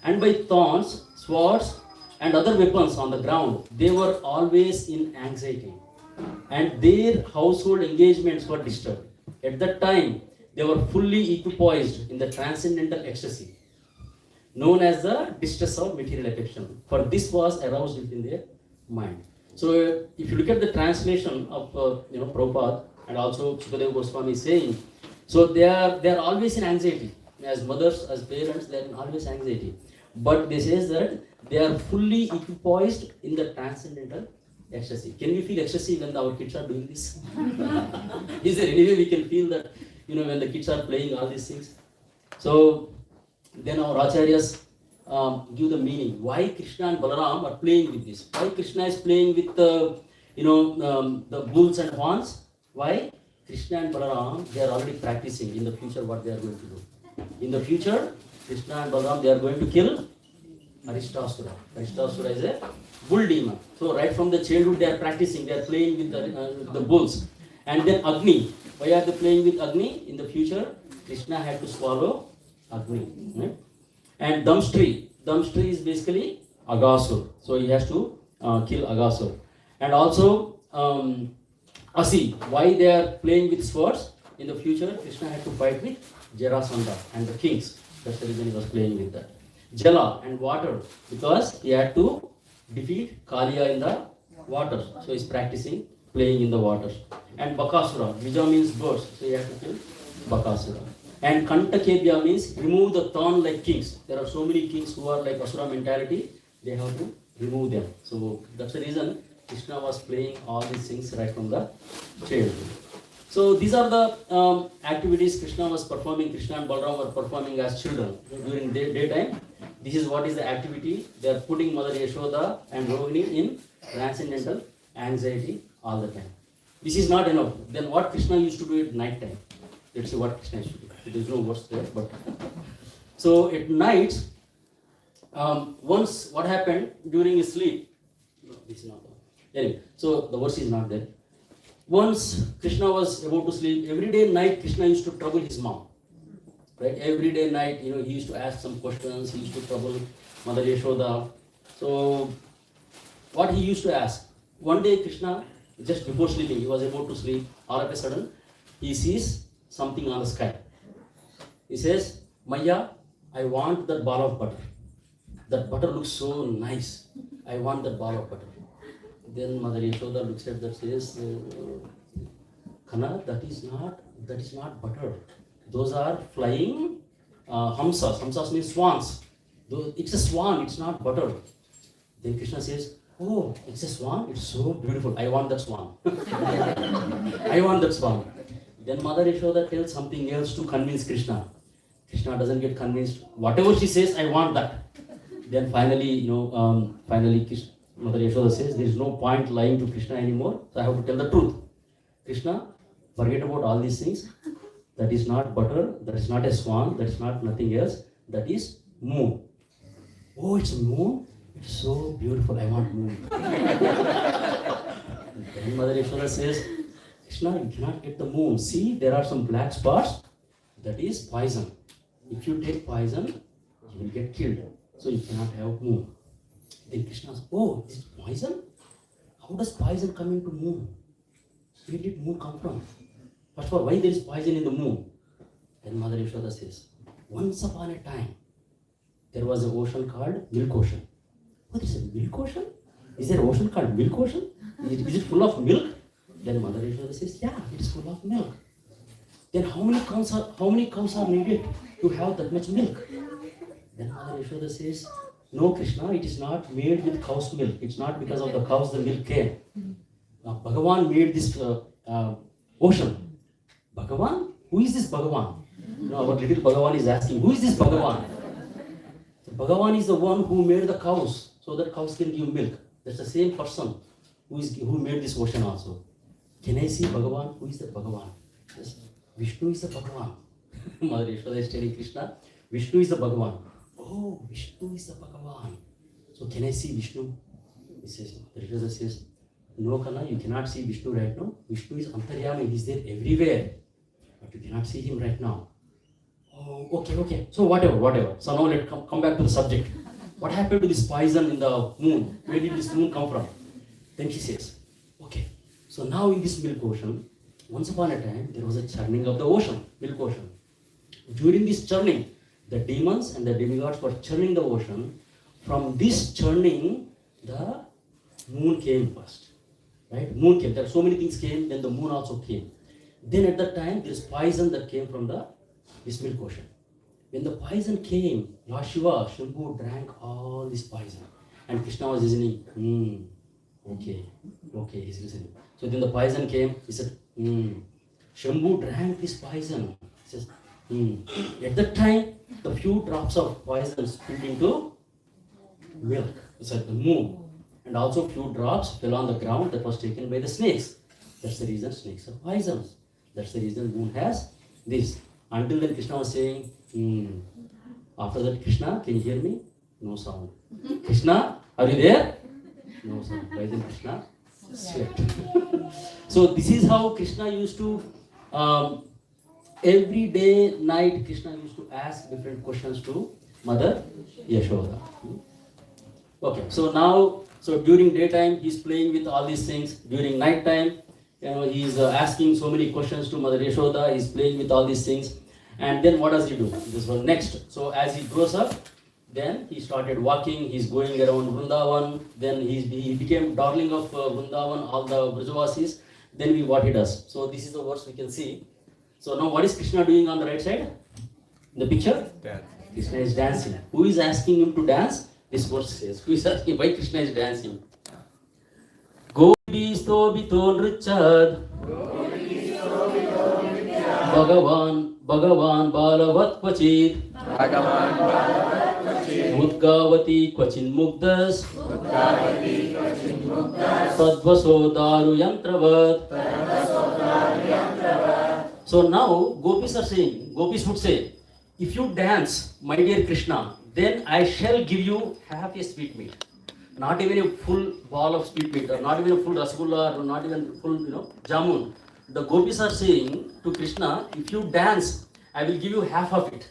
and by thorns, swords, and other weapons on the ground, they were always in anxiety. And their household engagements were disturbed. At that time, they were fully equipoised in the transcendental ecstasy, known as the distress of material affection. For this was aroused within their mind. So, if you look at the translation of Prabhupada and also Sukadeva Goswami saying, so they are always in anxiety. As mothers, as parents, they are in always anxiety. But they says that they are fully equipoised in the transcendental ecstasy. Can we feel ecstasy when our kids are doing this? Is there any way we can feel that, when the kids are playing all these things? So then our acharyas give the meaning. Why Krishna and Balaram are playing with this? Why Krishna is playing with the bulls and horns? Why? Krishna and Balaram, they are already practicing in the future what they are going to do. In the future, Krishna and Balaram, they are going to kill Arishtasura. Arishtasura is a bull demon. So right from the childhood, they are practicing. They are playing with the bulls. And then Agni. Why are they playing with Agni? In the future, Krishna had to swallow Agni. Right? And Damstri. Damstri is basically Agasur. So he has to kill Agasur. And also Asi. Why they are playing with swords? In the future, Krishna had to fight with Jarasandha and the kings. That's the reason he was playing with that. Jala and water, because he had to defeat Kaliya in the water. So he's practicing playing in the water. And Bakasura, Vija means birds, so he had to kill Bakasura. And Kantakebya means remove the thorn like kings. There are so many kings who are like Asura mentality, they have to remove them. So that's the reason Krishna was playing all these things right from the childhood. So these are the activities Krishna was performing, Krishna and Balaram were performing as children during daytime. This is what is the activity. They are putting Mother Yashoda and Rohini in transcendental anxiety all the time. This is not enough. Then what Krishna used to do at night time? Let's see what Krishna used to do. There is no verse there, but so at night, once what happened during his sleep? No, this is not there. Anyway, so the verse is not there. Once Krishna was about to sleep, every day night Krishna used to trouble his mom. Right? Every day night, he used to ask some questions, he used to trouble Mother Yashoda. So what he used to ask? One day Krishna, just before sleeping, he was about to sleep, all of a sudden, he sees something on the sky. He says, Maya, I want that ball of butter. That butter looks so nice. I want that ball of butter. Then Mother Yashoda looks at that, says, Kana, that is not butter. Those are flying hamsas. Hamsas means swans. It's a swan, it's not butter. Then Krishna says, oh, it's a swan, it's so beautiful. I want that swan. I want that swan. Then Mother Yashoda tells something else to convince Krishna. Krishna doesn't get convinced. Whatever she says, I want that. Then finally, Mother Yashoda says, there is no point lying to Krishna anymore, so I have to tell the truth. Krishna, forget about all these things. That is not butter, that is not a swan, that is not nothing else, that is moon. Oh, it's a moon? it's so beautiful, I want moon. Then Mother Yashoda says, Krishna, you cannot get the moon. See, there are some black spots. That is poison. If you take poison, you will get killed. So you cannot have moon. Then Krishna says, oh, this is poison? How does poison come into moon? Where did moon come from? First of all, why there is poison in the moon? Then Mother Yashoda says, once upon a time, there was an ocean called Milk Ocean. What is a milk ocean? Is there an ocean called Milk Ocean? Is it full of milk? Then Mother Yashoda says, yeah, it is full of milk. Then how many cows are needed to have that much milk? Then Mother Yashoda says, no, Krishna, it is not made with cow's milk. It's not because of the cows the milk came. Bhagavan made this ocean. Bhagavan? Who is this Bhagavan? Our little Bhagavan is asking, who is this Bhagavan? So Bhagavan is the one who made the cows, so that cows can give milk. That's the same person who made this ocean also. Can I see Bhagavan? Who is the Bhagavan? Yes. Vishnu is the Bhagavan. Mother Yashoda is telling Krishna, Vishnu is the Bhagavan. Oh, Vishnu is the Bhagavan. So can I see Vishnu? He says, Mother Yashoda says, no, Kana, you cannot see Vishnu right now. Vishnu is Antaryami, he is there everywhere. But you cannot see him right now. Oh, okay. So whatever. So now let's come back to the subject. What happened to this poison in the moon? Where did this moon come from? Then she says, okay. So now in this milk ocean, once upon a time, there was a churning of the ocean, milk ocean. During this churning, the demons and the demigods were churning the ocean. From this churning, the moon came first. Right? Moon came. There are so many things came, then the moon also came. Then at that time, there is poison that came from this milk ocean. When the poison came, Lord Shiva, Shambhu drank all this poison. And Krishna was listening. Okay, he's listening. So then the poison came, he said, Shambhu drank this poison. He says, At that time, the few drops of poison spilled into milk, it's like the moon. And also few drops fell on the ground that was taken by the snakes. That's the reason snakes are poisons. That's the reason moon has this. Until then Krishna was saying, After that, Krishna, can you hear me? No sound. Krishna, are you there? No sound. Why then Krishna slept? So this is how Krishna used to, every day, night, Krishna used to ask different questions to Mother Yashoda. Okay, so during daytime, he's playing with all these things. During night time, he's asking so many questions to Mother Yashoda. He's playing with all these things. And then what does he do? This was next. So as he grows up, then he started walking. He's going around Vrindavan. Then he became darling of Vrindavan, all the Brajavasis. Then what he does. So this is the verse we can see. So now what is Krishna doing on the right side? The picture? Dance. Krishna is dancing. Who is asking him to dance? This verse says. Who is asking why Krishna is dancing? Gopi stobito nrichad Bhagavan balavat kvachit Mudgavati kvachin mugdas Tadvaso daru yantravat. So now gopis are saying, gopis would say, if you dance, my dear Krishna, then I shall give you half a sweetmeat. Not even a full ball of sweetmeat, or not even a full rasgulla, or not even full, jamun. The gopis are saying to Krishna, if you dance, I will give you half of it.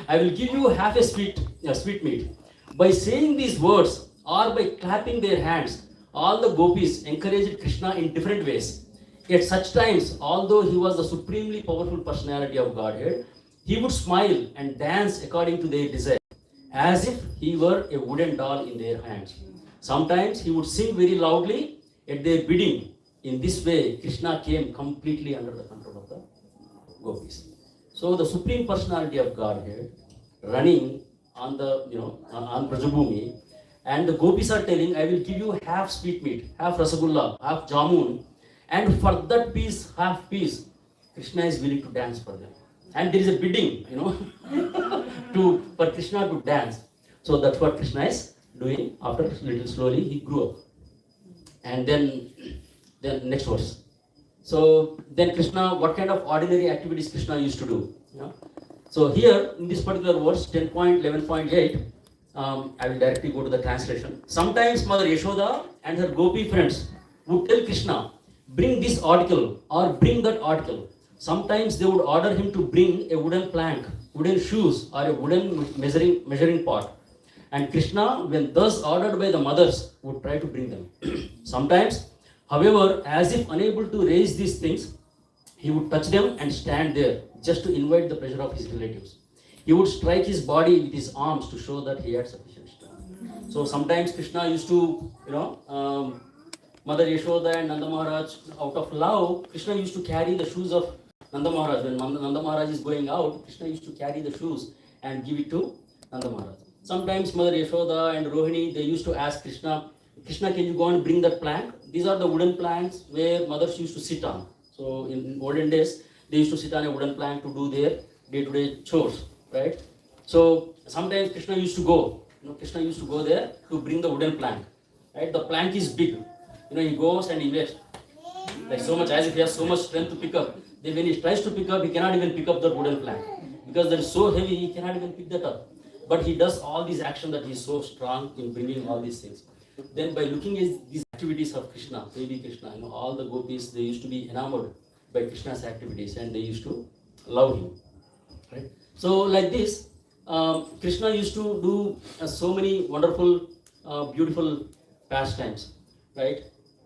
I will give you half a sweetmeat. By saying these words, or by clapping their hands, all the gopis encouraged Krishna in different ways. At such times, although he was the supremely powerful personality of Godhead, he would smile and dance according to their desire, as if he were a wooden doll in their hands. Sometimes he would sing very loudly at their bidding. In this way, Krishna came completely under the control of the gopis. So the supreme personality of Godhead running on the on Brajabhumi, and the gopis are telling, I will give you half sweetmeat, half rasagulla, half jamun, and for that piece, half piece, Krishna is willing to dance for them. And there is a bidding, for Krishna to dance. So that's what Krishna is doing. After little slowly, he grew up. And then next verse. So then Krishna, what kind of ordinary activities Krishna used to do? So here in this particular verse, 10.11.8, I will directly go to the translation. Sometimes Mother Yashoda and her gopi friends would tell Krishna, bring this article or bring that article. Sometimes they would order him to bring a wooden plank, wooden shoes, or a wooden measuring pot. And Krishna, when thus ordered by the mothers, would try to bring them. Sometimes, however, as if unable to raise these things, he would touch them and stand there just to invite the pleasure of his relatives. He would strike his body with his arms to show that he had sufficient strength. So sometimes Krishna used to, Mother Yashoda and Nanda Maharaj, out of love, Krishna used to carry the shoes of Nanda Maharaj. When Nanda Maharaj is going out, Krishna used to carry the shoes and give it to Nanda Maharaj. Sometimes Mother Yashoda and Rohini, they used to ask Krishna, Krishna, can you go and bring that plank? These are the wooden planks where mothers used to sit on. So in olden days, they used to sit on a wooden plank to do their day-to-day chores, right? So sometimes Krishna used to go, Krishna used to go there to bring the wooden plank, right? The plank is big, he goes and he makes like so much, as if he has so much strength to pick up. Then when he tries to pick up, he cannot even pick up the wooden plank because that is so heavy, he cannot even pick that up. But he does all these action that he is so strong in bringing all these things. Then by looking at these activities of Krishna, baby Krishna, all the gopis, they used to be enamored by Krishna's activities and they used to love him, right? So like this, Krishna used to do so many wonderful, beautiful pastimes, right?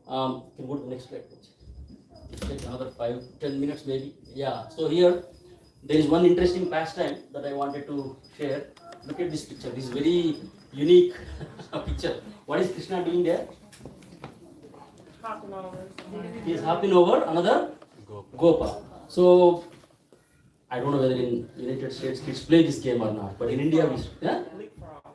Can you go to the next slide, please? Take another 5-10 minutes maybe. Yeah, so here there is one interesting pastime that I wanted to share. Look at this picture. This is very unique picture. What is Krishna doing there? Hopping over. He is hopping over another Gopa. So I don't know whether in United States kids play this game or not, but in India we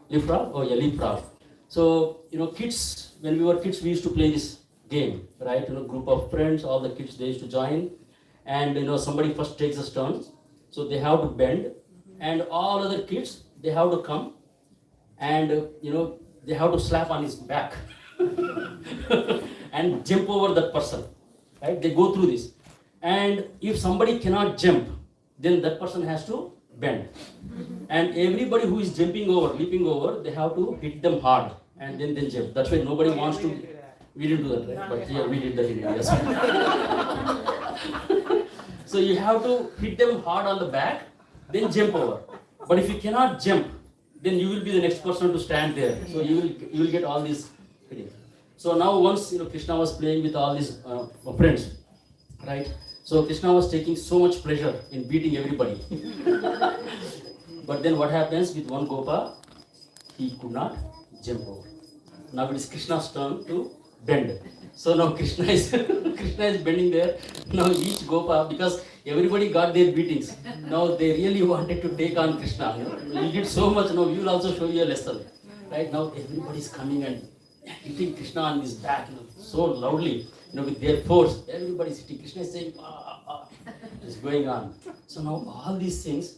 leapfrog. Oh yeah, leapfrog. So kids, when we were kids, we used to play this game, right? Group of friends, all the kids, they used to join, and somebody first takes a turn, so they have to bend, and all other kids, they have to come, and they have to slap on his back and jump over that person, right? They go through this, and if somebody cannot jump, then that person has to bend, and everybody who is leaping over, they have to hit them hard and then jump. That's why nobody wants to. We didn't do that, right? But here we did that in India. So you have to hit them hard on the back, then jump over. But if you cannot jump, then you will be the next person to stand there. So you will get all these hitting. So now once Krishna was playing with all his friends, right? So Krishna was taking so much pleasure in beating everybody. But then what happens with one Gopa? He could not jump over. Now it is Krishna's turn to bend. So now Krishna is bending there. Now each Gopa, because everybody got their beatings, now they really wanted to take on Krishna. You did so much, now we will also show you a lesson. Right now everybody is coming and hitting Krishna on his back, so loudly, with their force. Everybody is hitting. Krishna is saying, it's going on. So now all these things,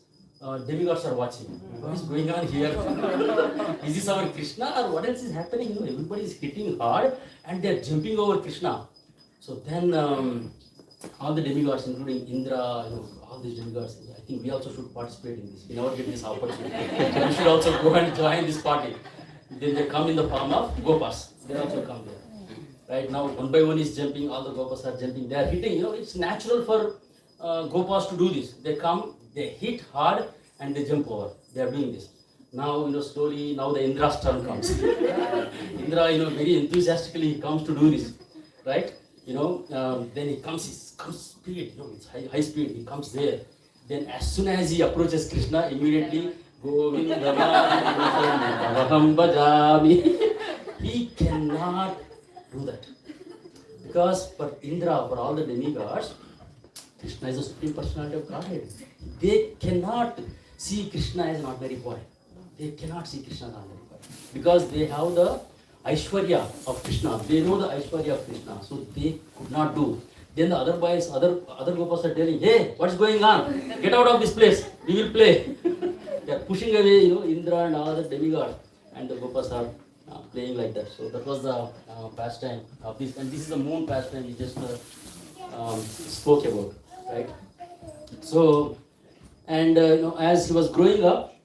demigods are watching. What is going on here? Is this our Krishna or what else is happening? Everybody is hitting hard and they are jumping over Krishna. So then all the demigods, including Indra, all these demigods, I think we also should participate in this. We never get this opportunity. So we should also go and join this party. Then they come in the form of Gopas. They also come there. Right now, one by one is jumping, all the Gopas are jumping. They are hitting, it's natural for Gopas to do this. They come, they hit hard and they jump over. They are doing this. Now, slowly, now the Indra's turn comes. Indra, very enthusiastically he comes to do this, right? Then he comes speed, it's high speed, he comes there. Then as soon as he approaches Krishna, immediately, Govindam bhajami. He cannot do that. Because for Indra, for all the demigods, Krishna is the Supreme Personality of Godhead. They cannot see Krishna as an ordinary boy. They cannot see Krishna as an ordinary boy. Because they have the Aishwarya of Krishna. They know the Aishwarya of Krishna. So they could not do. Then the other boys, other Gopas are telling, hey, what's going on? Get out of this place. We will play. They are pushing away, Indra and all the demigods. And the Gopas are playing like that. So that was the pastime of this. And this is the moon pastime we just spoke about. Right? So, and as he was growing up,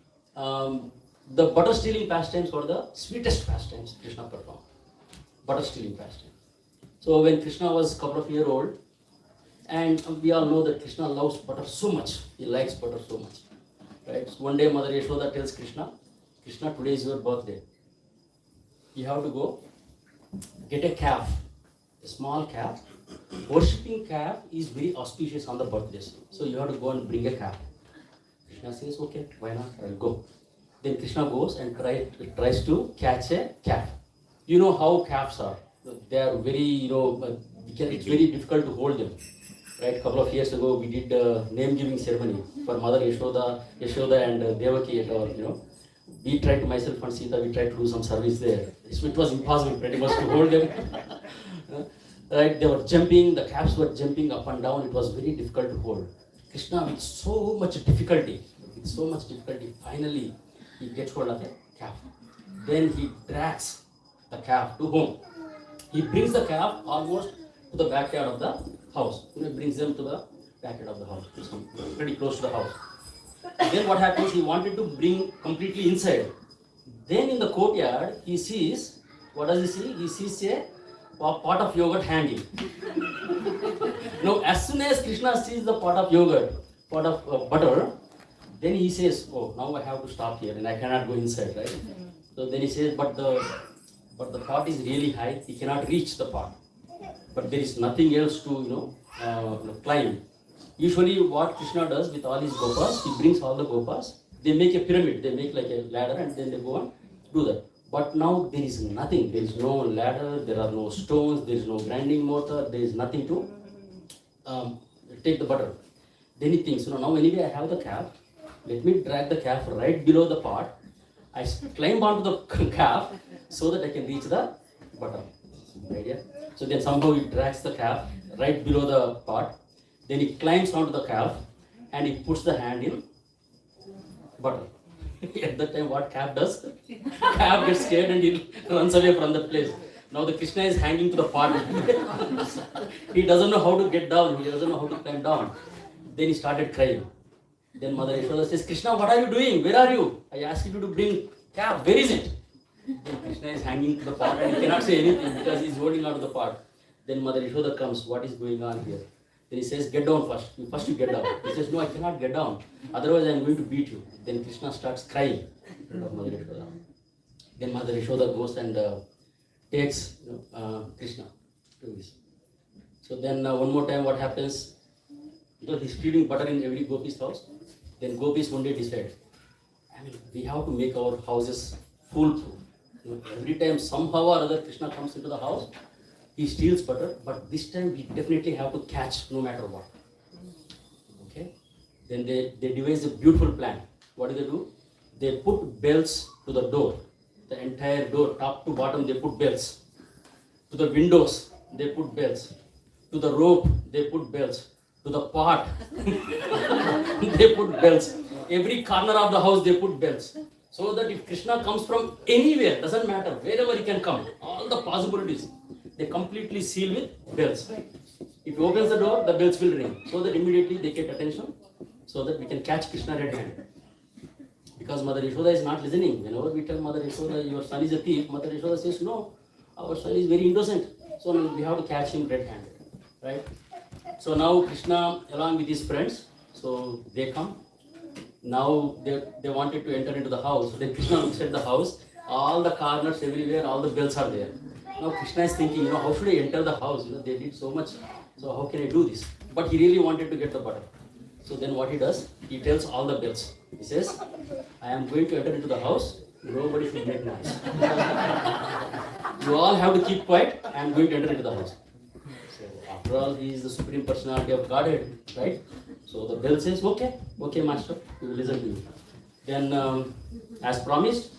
The butter stealing pastimes were the sweetest pastimes Krishna performed. Butter stealing pastime. So when Krishna was a couple of years old, and we all know that Krishna loves butter so much. He likes butter so much. Right? So one day Mother Yashoda tells Krishna, Krishna, today is your birthday. You have to go get a calf, a small calf. Worshipping calf is very auspicious on the birthdays. So you have to go and bring a calf. Krishna says, okay, why not? I'll go. Then Krishna goes and tries to catch a calf. You know how calves are. They are very, it's very difficult to hold them. Right, a couple of years ago, we did a name-giving ceremony for Mother Yashoda and Devaki at our, We tried to, myself and Sita, we tried to do some service there. It was impossible pretty much to hold them. Right, they were jumping, the calves were jumping up and down. It was very difficult to hold. Krishna, with so much difficulty, finally, he gets hold of a calf. Then he drags the calf to home. He brings the calf almost to the backyard of the house. He brings them to the backyard of the house, pretty close to the house. Then what happens, he wanted to bring completely inside. Then in the courtyard, he sees, what does he see? He sees a pot of yogurt hanging. Now, as soon as Krishna sees the pot of yogurt, pot of butter, then he says, oh, now I have to stop here and I cannot go inside, right? So then he says, but the pot is really high, he cannot reach the pot. But there is nothing else to, climb. Usually what Krishna does with all his gopas, he brings all the gopas, they make a pyramid, they make like a ladder and then they go and do that. But now there is nothing, there is no ladder, there are no stones, there is no grinding mortar, there is nothing to take the butter. Then he thinks, now anyway I have the calf, let me drag the calf right below the pot, I climb onto the calf so that I can reach the butter. Idea? So then somehow he drags the calf right below the pot, then he climbs onto the calf and he puts the hand in butter. At that time what calf does? Calf gets scared and he runs away from that place. Now the Krishna is hanging to the pot. He doesn't know how to get down, he doesn't know how to climb down. Then he started crying. Then Mother Yashoda says, Krishna, what are you doing? Where are you? I asked you to bring calf, where is it? Then Krishna is hanging to the pot and he cannot say anything because he is holding out of the pot. Then Mother Yashoda comes, what is going on here? Then he says, get down first. First you get down. He says, no, I cannot get down. Otherwise I am going to beat you. Then Krishna starts crying in front of Mother Yashoda. Then Mother Yashoda goes and takes Krishna to this. So then one more time what happens? Because he's feeding butter in every Gopi's house. Then Gopis one day decide, we have to make our houses foolproof. Every time somehow or other Krishna comes into the house, he steals butter, but this time we definitely have to catch no matter what. Okay? Then they devise a beautiful plan. What do? They put bells to the door. The entire door, top to bottom, they put bells. To the windows, they put bells. To the rope, they put bells. To the pot, they put bells. Every corner of the house, they put bells. So that if Krishna comes from anywhere, doesn't matter, wherever he can come, all the possibilities, they completely seal with bells. If he opens the door, the bells will ring. So that immediately they get attention, so that we can catch Krishna red-handed. Because Mother Yashoda is not listening. Whenever we tell Mother Yashoda, your son is a thief, Mother Yashoda says, no, our son is very innocent. So we have to catch him red-handed. Right? So now Krishna, along with his friends, so they come. Now they wanted to enter into the house. Then Krishna looks at the house, all the corners everywhere, all the bells are there. Now Krishna is thinking, how should I enter the house? They did so much, so how can I do this? But he really wanted to get the butter. So then what he does, he tells all the bells. He says, I am going to enter into the house, nobody should make noise. You all have to keep quiet, I am going to enter into the house. So after all, he is the Supreme Personality of Godhead, right? So the bell says, okay, master, we will listen to you. Then as promised,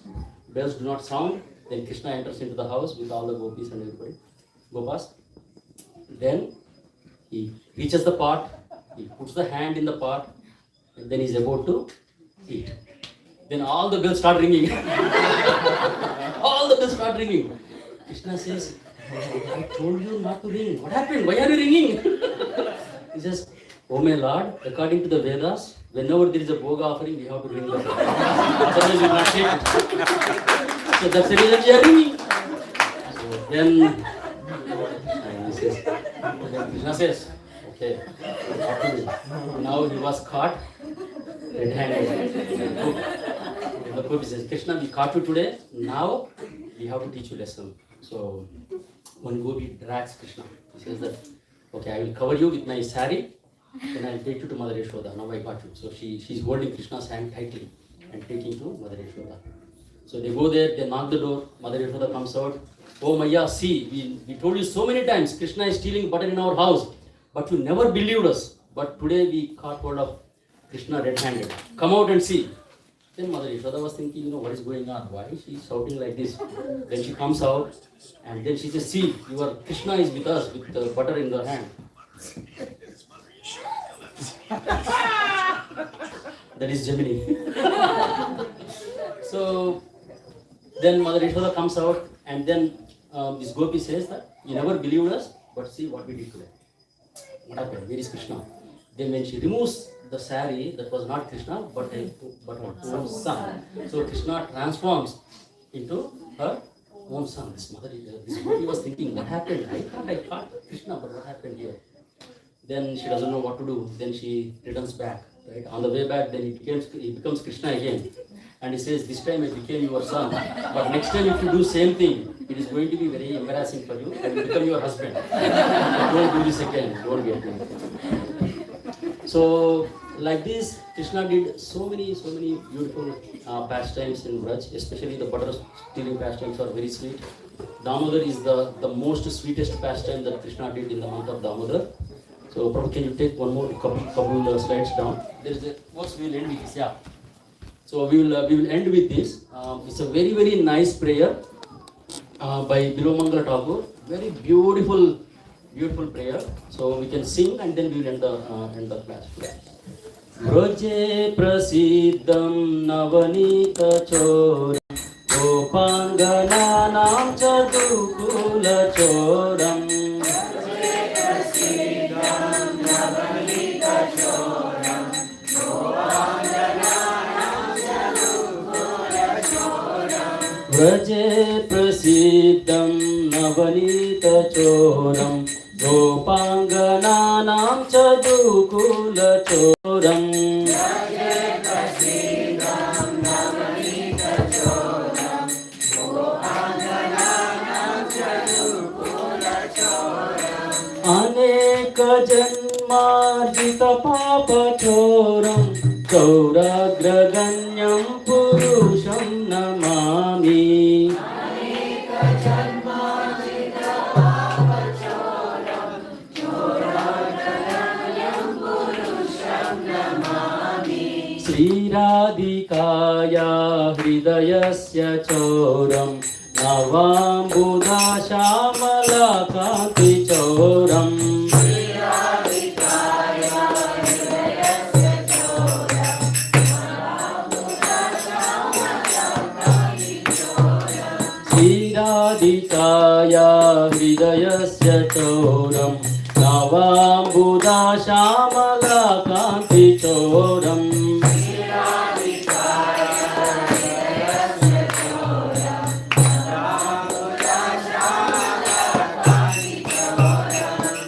bells do not sound. Then Krishna enters into the house with all the gopis and everybody, gopas. Then he reaches the pot, he puts the hand in the pot, and then he is about to eat. Then all the bells start ringing. All the bells start ringing. Krishna says, I told you not to ring. What happened? Why are you ringing? He says, Oh my Lord, according to the Vedas, whenever there is a bhoga offering, we have to ring the bell. Otherwise, we will not take it. So that's the reason we are ringing. So then, Krishna says, okay, what to do? Now he was caught red-handed. The Prabhupada says, Krishna, we caught you today. Now we have to teach you lesson. So one Gopi drags Krishna. He says that, okay, I will cover you with my sari, then I will take you to Mother Yashoda. Now I got you. So she's holding Krishna's hand tightly and taking to Mother Yashoda. So they go there, they knock the door, Mother Yashoda comes out. Oh Maya, see, we told you so many times, Krishna is stealing butter in our house, but you never believed us. But today we caught hold of Krishna red-handed. Come out and see. Then Mother Yashoda was thinking, what is going on? Why is she shouting like this? Then she comes out and then she says, see, your Krishna is with us with the butter in the hand. That is Gemini. So then Mother Yashoda comes out and then this Gopi says that you never believed us, but see what we did today. What happened? Where is Krishna? Then when she removes the sari, that was not Krishna, but her own son. So Krishna transforms into her own son. This Gopi was thinking, what happened? I thought I caught Krishna, but what happened here? Then she doesn't know what to do. Then she returns back. Right? On the way back, then he becomes Krishna again. And he says, this time I became your son. But next time if you do same thing, it is going to be very embarrassing for you. I will become your husband. Don't do this again. Don't get me. So like this, Krishna did so many beautiful pastimes in Vraj. Especially the butter stealing pastimes are very sweet. Damodar is the most sweetest pastime that Krishna did in the month of Damodar. So Prabhu, can you take one more couple slides down? There is first we will end with this. Yeah. So we will end with this. It's a very nice prayer by Bilomangala Thakur. Very beautiful prayer. So we can sing and then we will end the class. Vraje prasiddham navanita choram gopangananam chadukula choram. Vraje prasiddham navanita choram gopangananam chadukula choram. Vraje prasiddham navanita choram gopangananam chadukula choram. Aneka janmarjita papa choram Gauragraganyam purusham namami. Aneka janmarjita papa choram Gauragraganyam purusham namami. Sri Radhikaya hridayasya choram Navambuddha shamala kanti choram. Radhikaya hridayasya choram Navambuddha shamala kanti choram.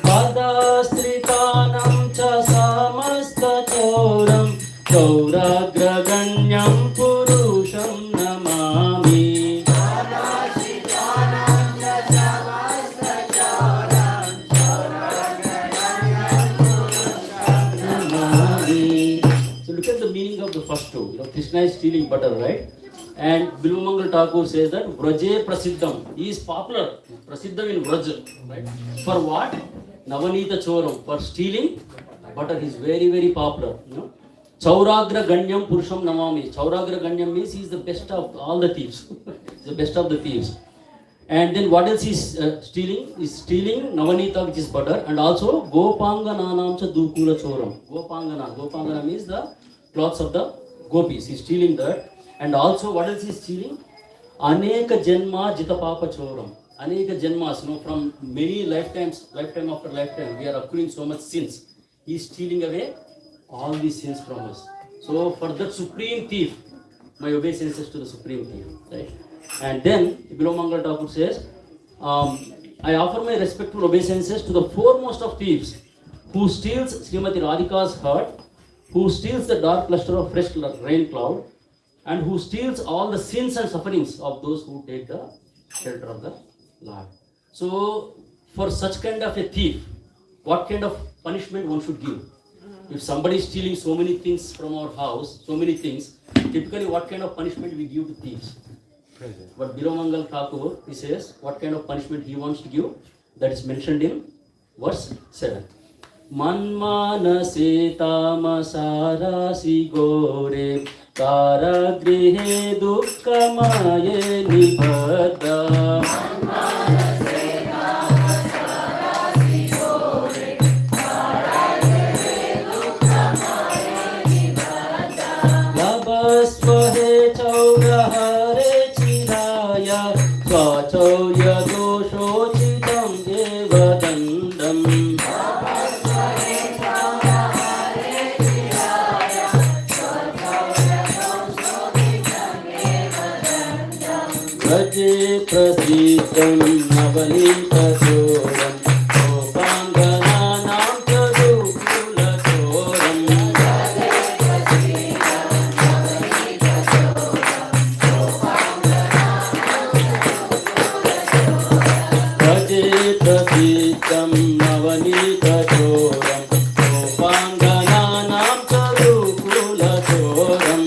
Padastritanam cha samasta choram Gauragraganyam purusham namami. First two, Krishna is stealing butter, right? And Bilvamangal Thakur says that Vraje Prasiddham, he is popular, Prasiddham in Vraj, right? For what? Navanita Choram, for stealing butter, he is very popular. Chauragra Ganyam Purusham Namami. Chauragra Ganyam means he is the best of all the thieves, the best of the thieves. And then what else is stealing? Is stealing Navanita, which is butter, and also Gopangananam cha Dukula Choram. Gopangana means the clothes of the gopis. He's stealing that. And also what else is stealing? Aneka Janma Jita Papa Choram. Aneka Janmas, from many lifetime after lifetime, we are accruing so much sins. he is stealing away all these sins from us. So for the supreme thief, my obeisances to the supreme thief, right? And then Bilomangal Thakur says, I offer my respectful obeisances to the foremost of thieves, who steals Srimati Radhika's heart, who steals the dark cluster of fresh rain cloud, and who steals all the sins and sufferings of those who take the shelter of the Lord. So, for such kind of a thief, what kind of punishment one should give? If somebody is stealing so many things from our house, so many things, typically what kind of punishment we give to thieves? Prison. But Bilomangal Thakur, he says, what kind of punishment he wants to give? That is mentioned in verse 7. Manmanase tamasarasi gore karagrihe dukkamaye nibadda. Labasvahe chaurahare chiraya swachauya doshochitam devadandam. Raje prasiddham navalitachoram Gopangananam chadukulachoram. Raje prasiddham navalitachoram Gopangananam chadukulachoram.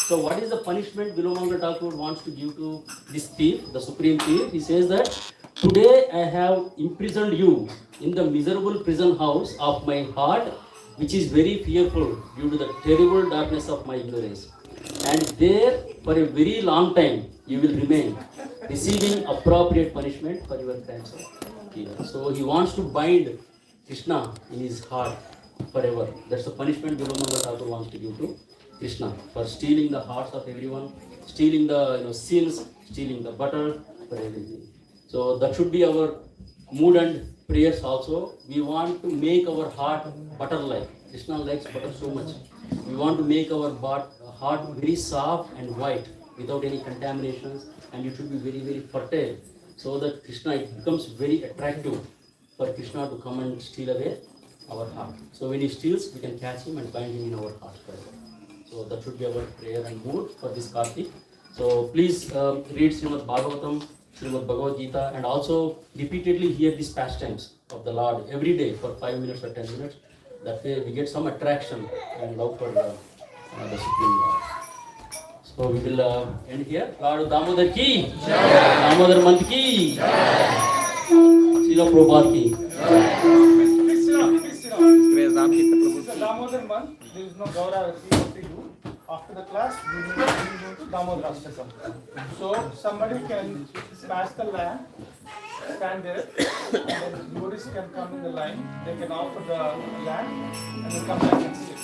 So what is the punishment Bilomangal Thakur wants to give to this thief, the supreme thief? He says that today I have imprisoned you in the miserable prison house of my heart, which is very fearful due to the terrible darkness of my ignorance. And there for a very long time you will remain, receiving appropriate punishment for your crimes of evil. So he wants to bind Krishna in his heart forever. That's the punishment Bilomangal Thakur wants to give to Krishna for stealing the hearts of everyone, stealing the sins, stealing the butter, for everything. So that should be our mood and prayers also. We want to make our heart butter-like. Krishna likes butter so much. We want to make our heart very soft and white, without any contaminations, and it should be very, very fertile, so that Krishna, it becomes very attractive for Krishna to come and steal away our heart. So when he steals, we can catch him and bind him in our heart forever. So that should be our prayer and mood for this Kartik. So please read Srimad Bhagavatam, Srimad Bhagavad Gita, and also repeatedly hear these pastimes of the Lord every day for 5 minutes or 10 minutes. That way we get some attraction and love for the Supreme Lord. So we will end here. Lord Damodar ki, Damodar Mant ki, Srila Prabhupada ki. So Damodar month, there is no Gaura to do. After the class, we will go to Damodar Ashtakam. So somebody can pass the lamp, stand there, and then devotees can come in the line. They can offer the lamp and then come back and sit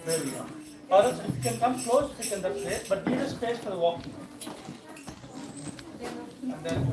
where we are. Or else if you can come close, we can that place, but leave a space for the walking. And then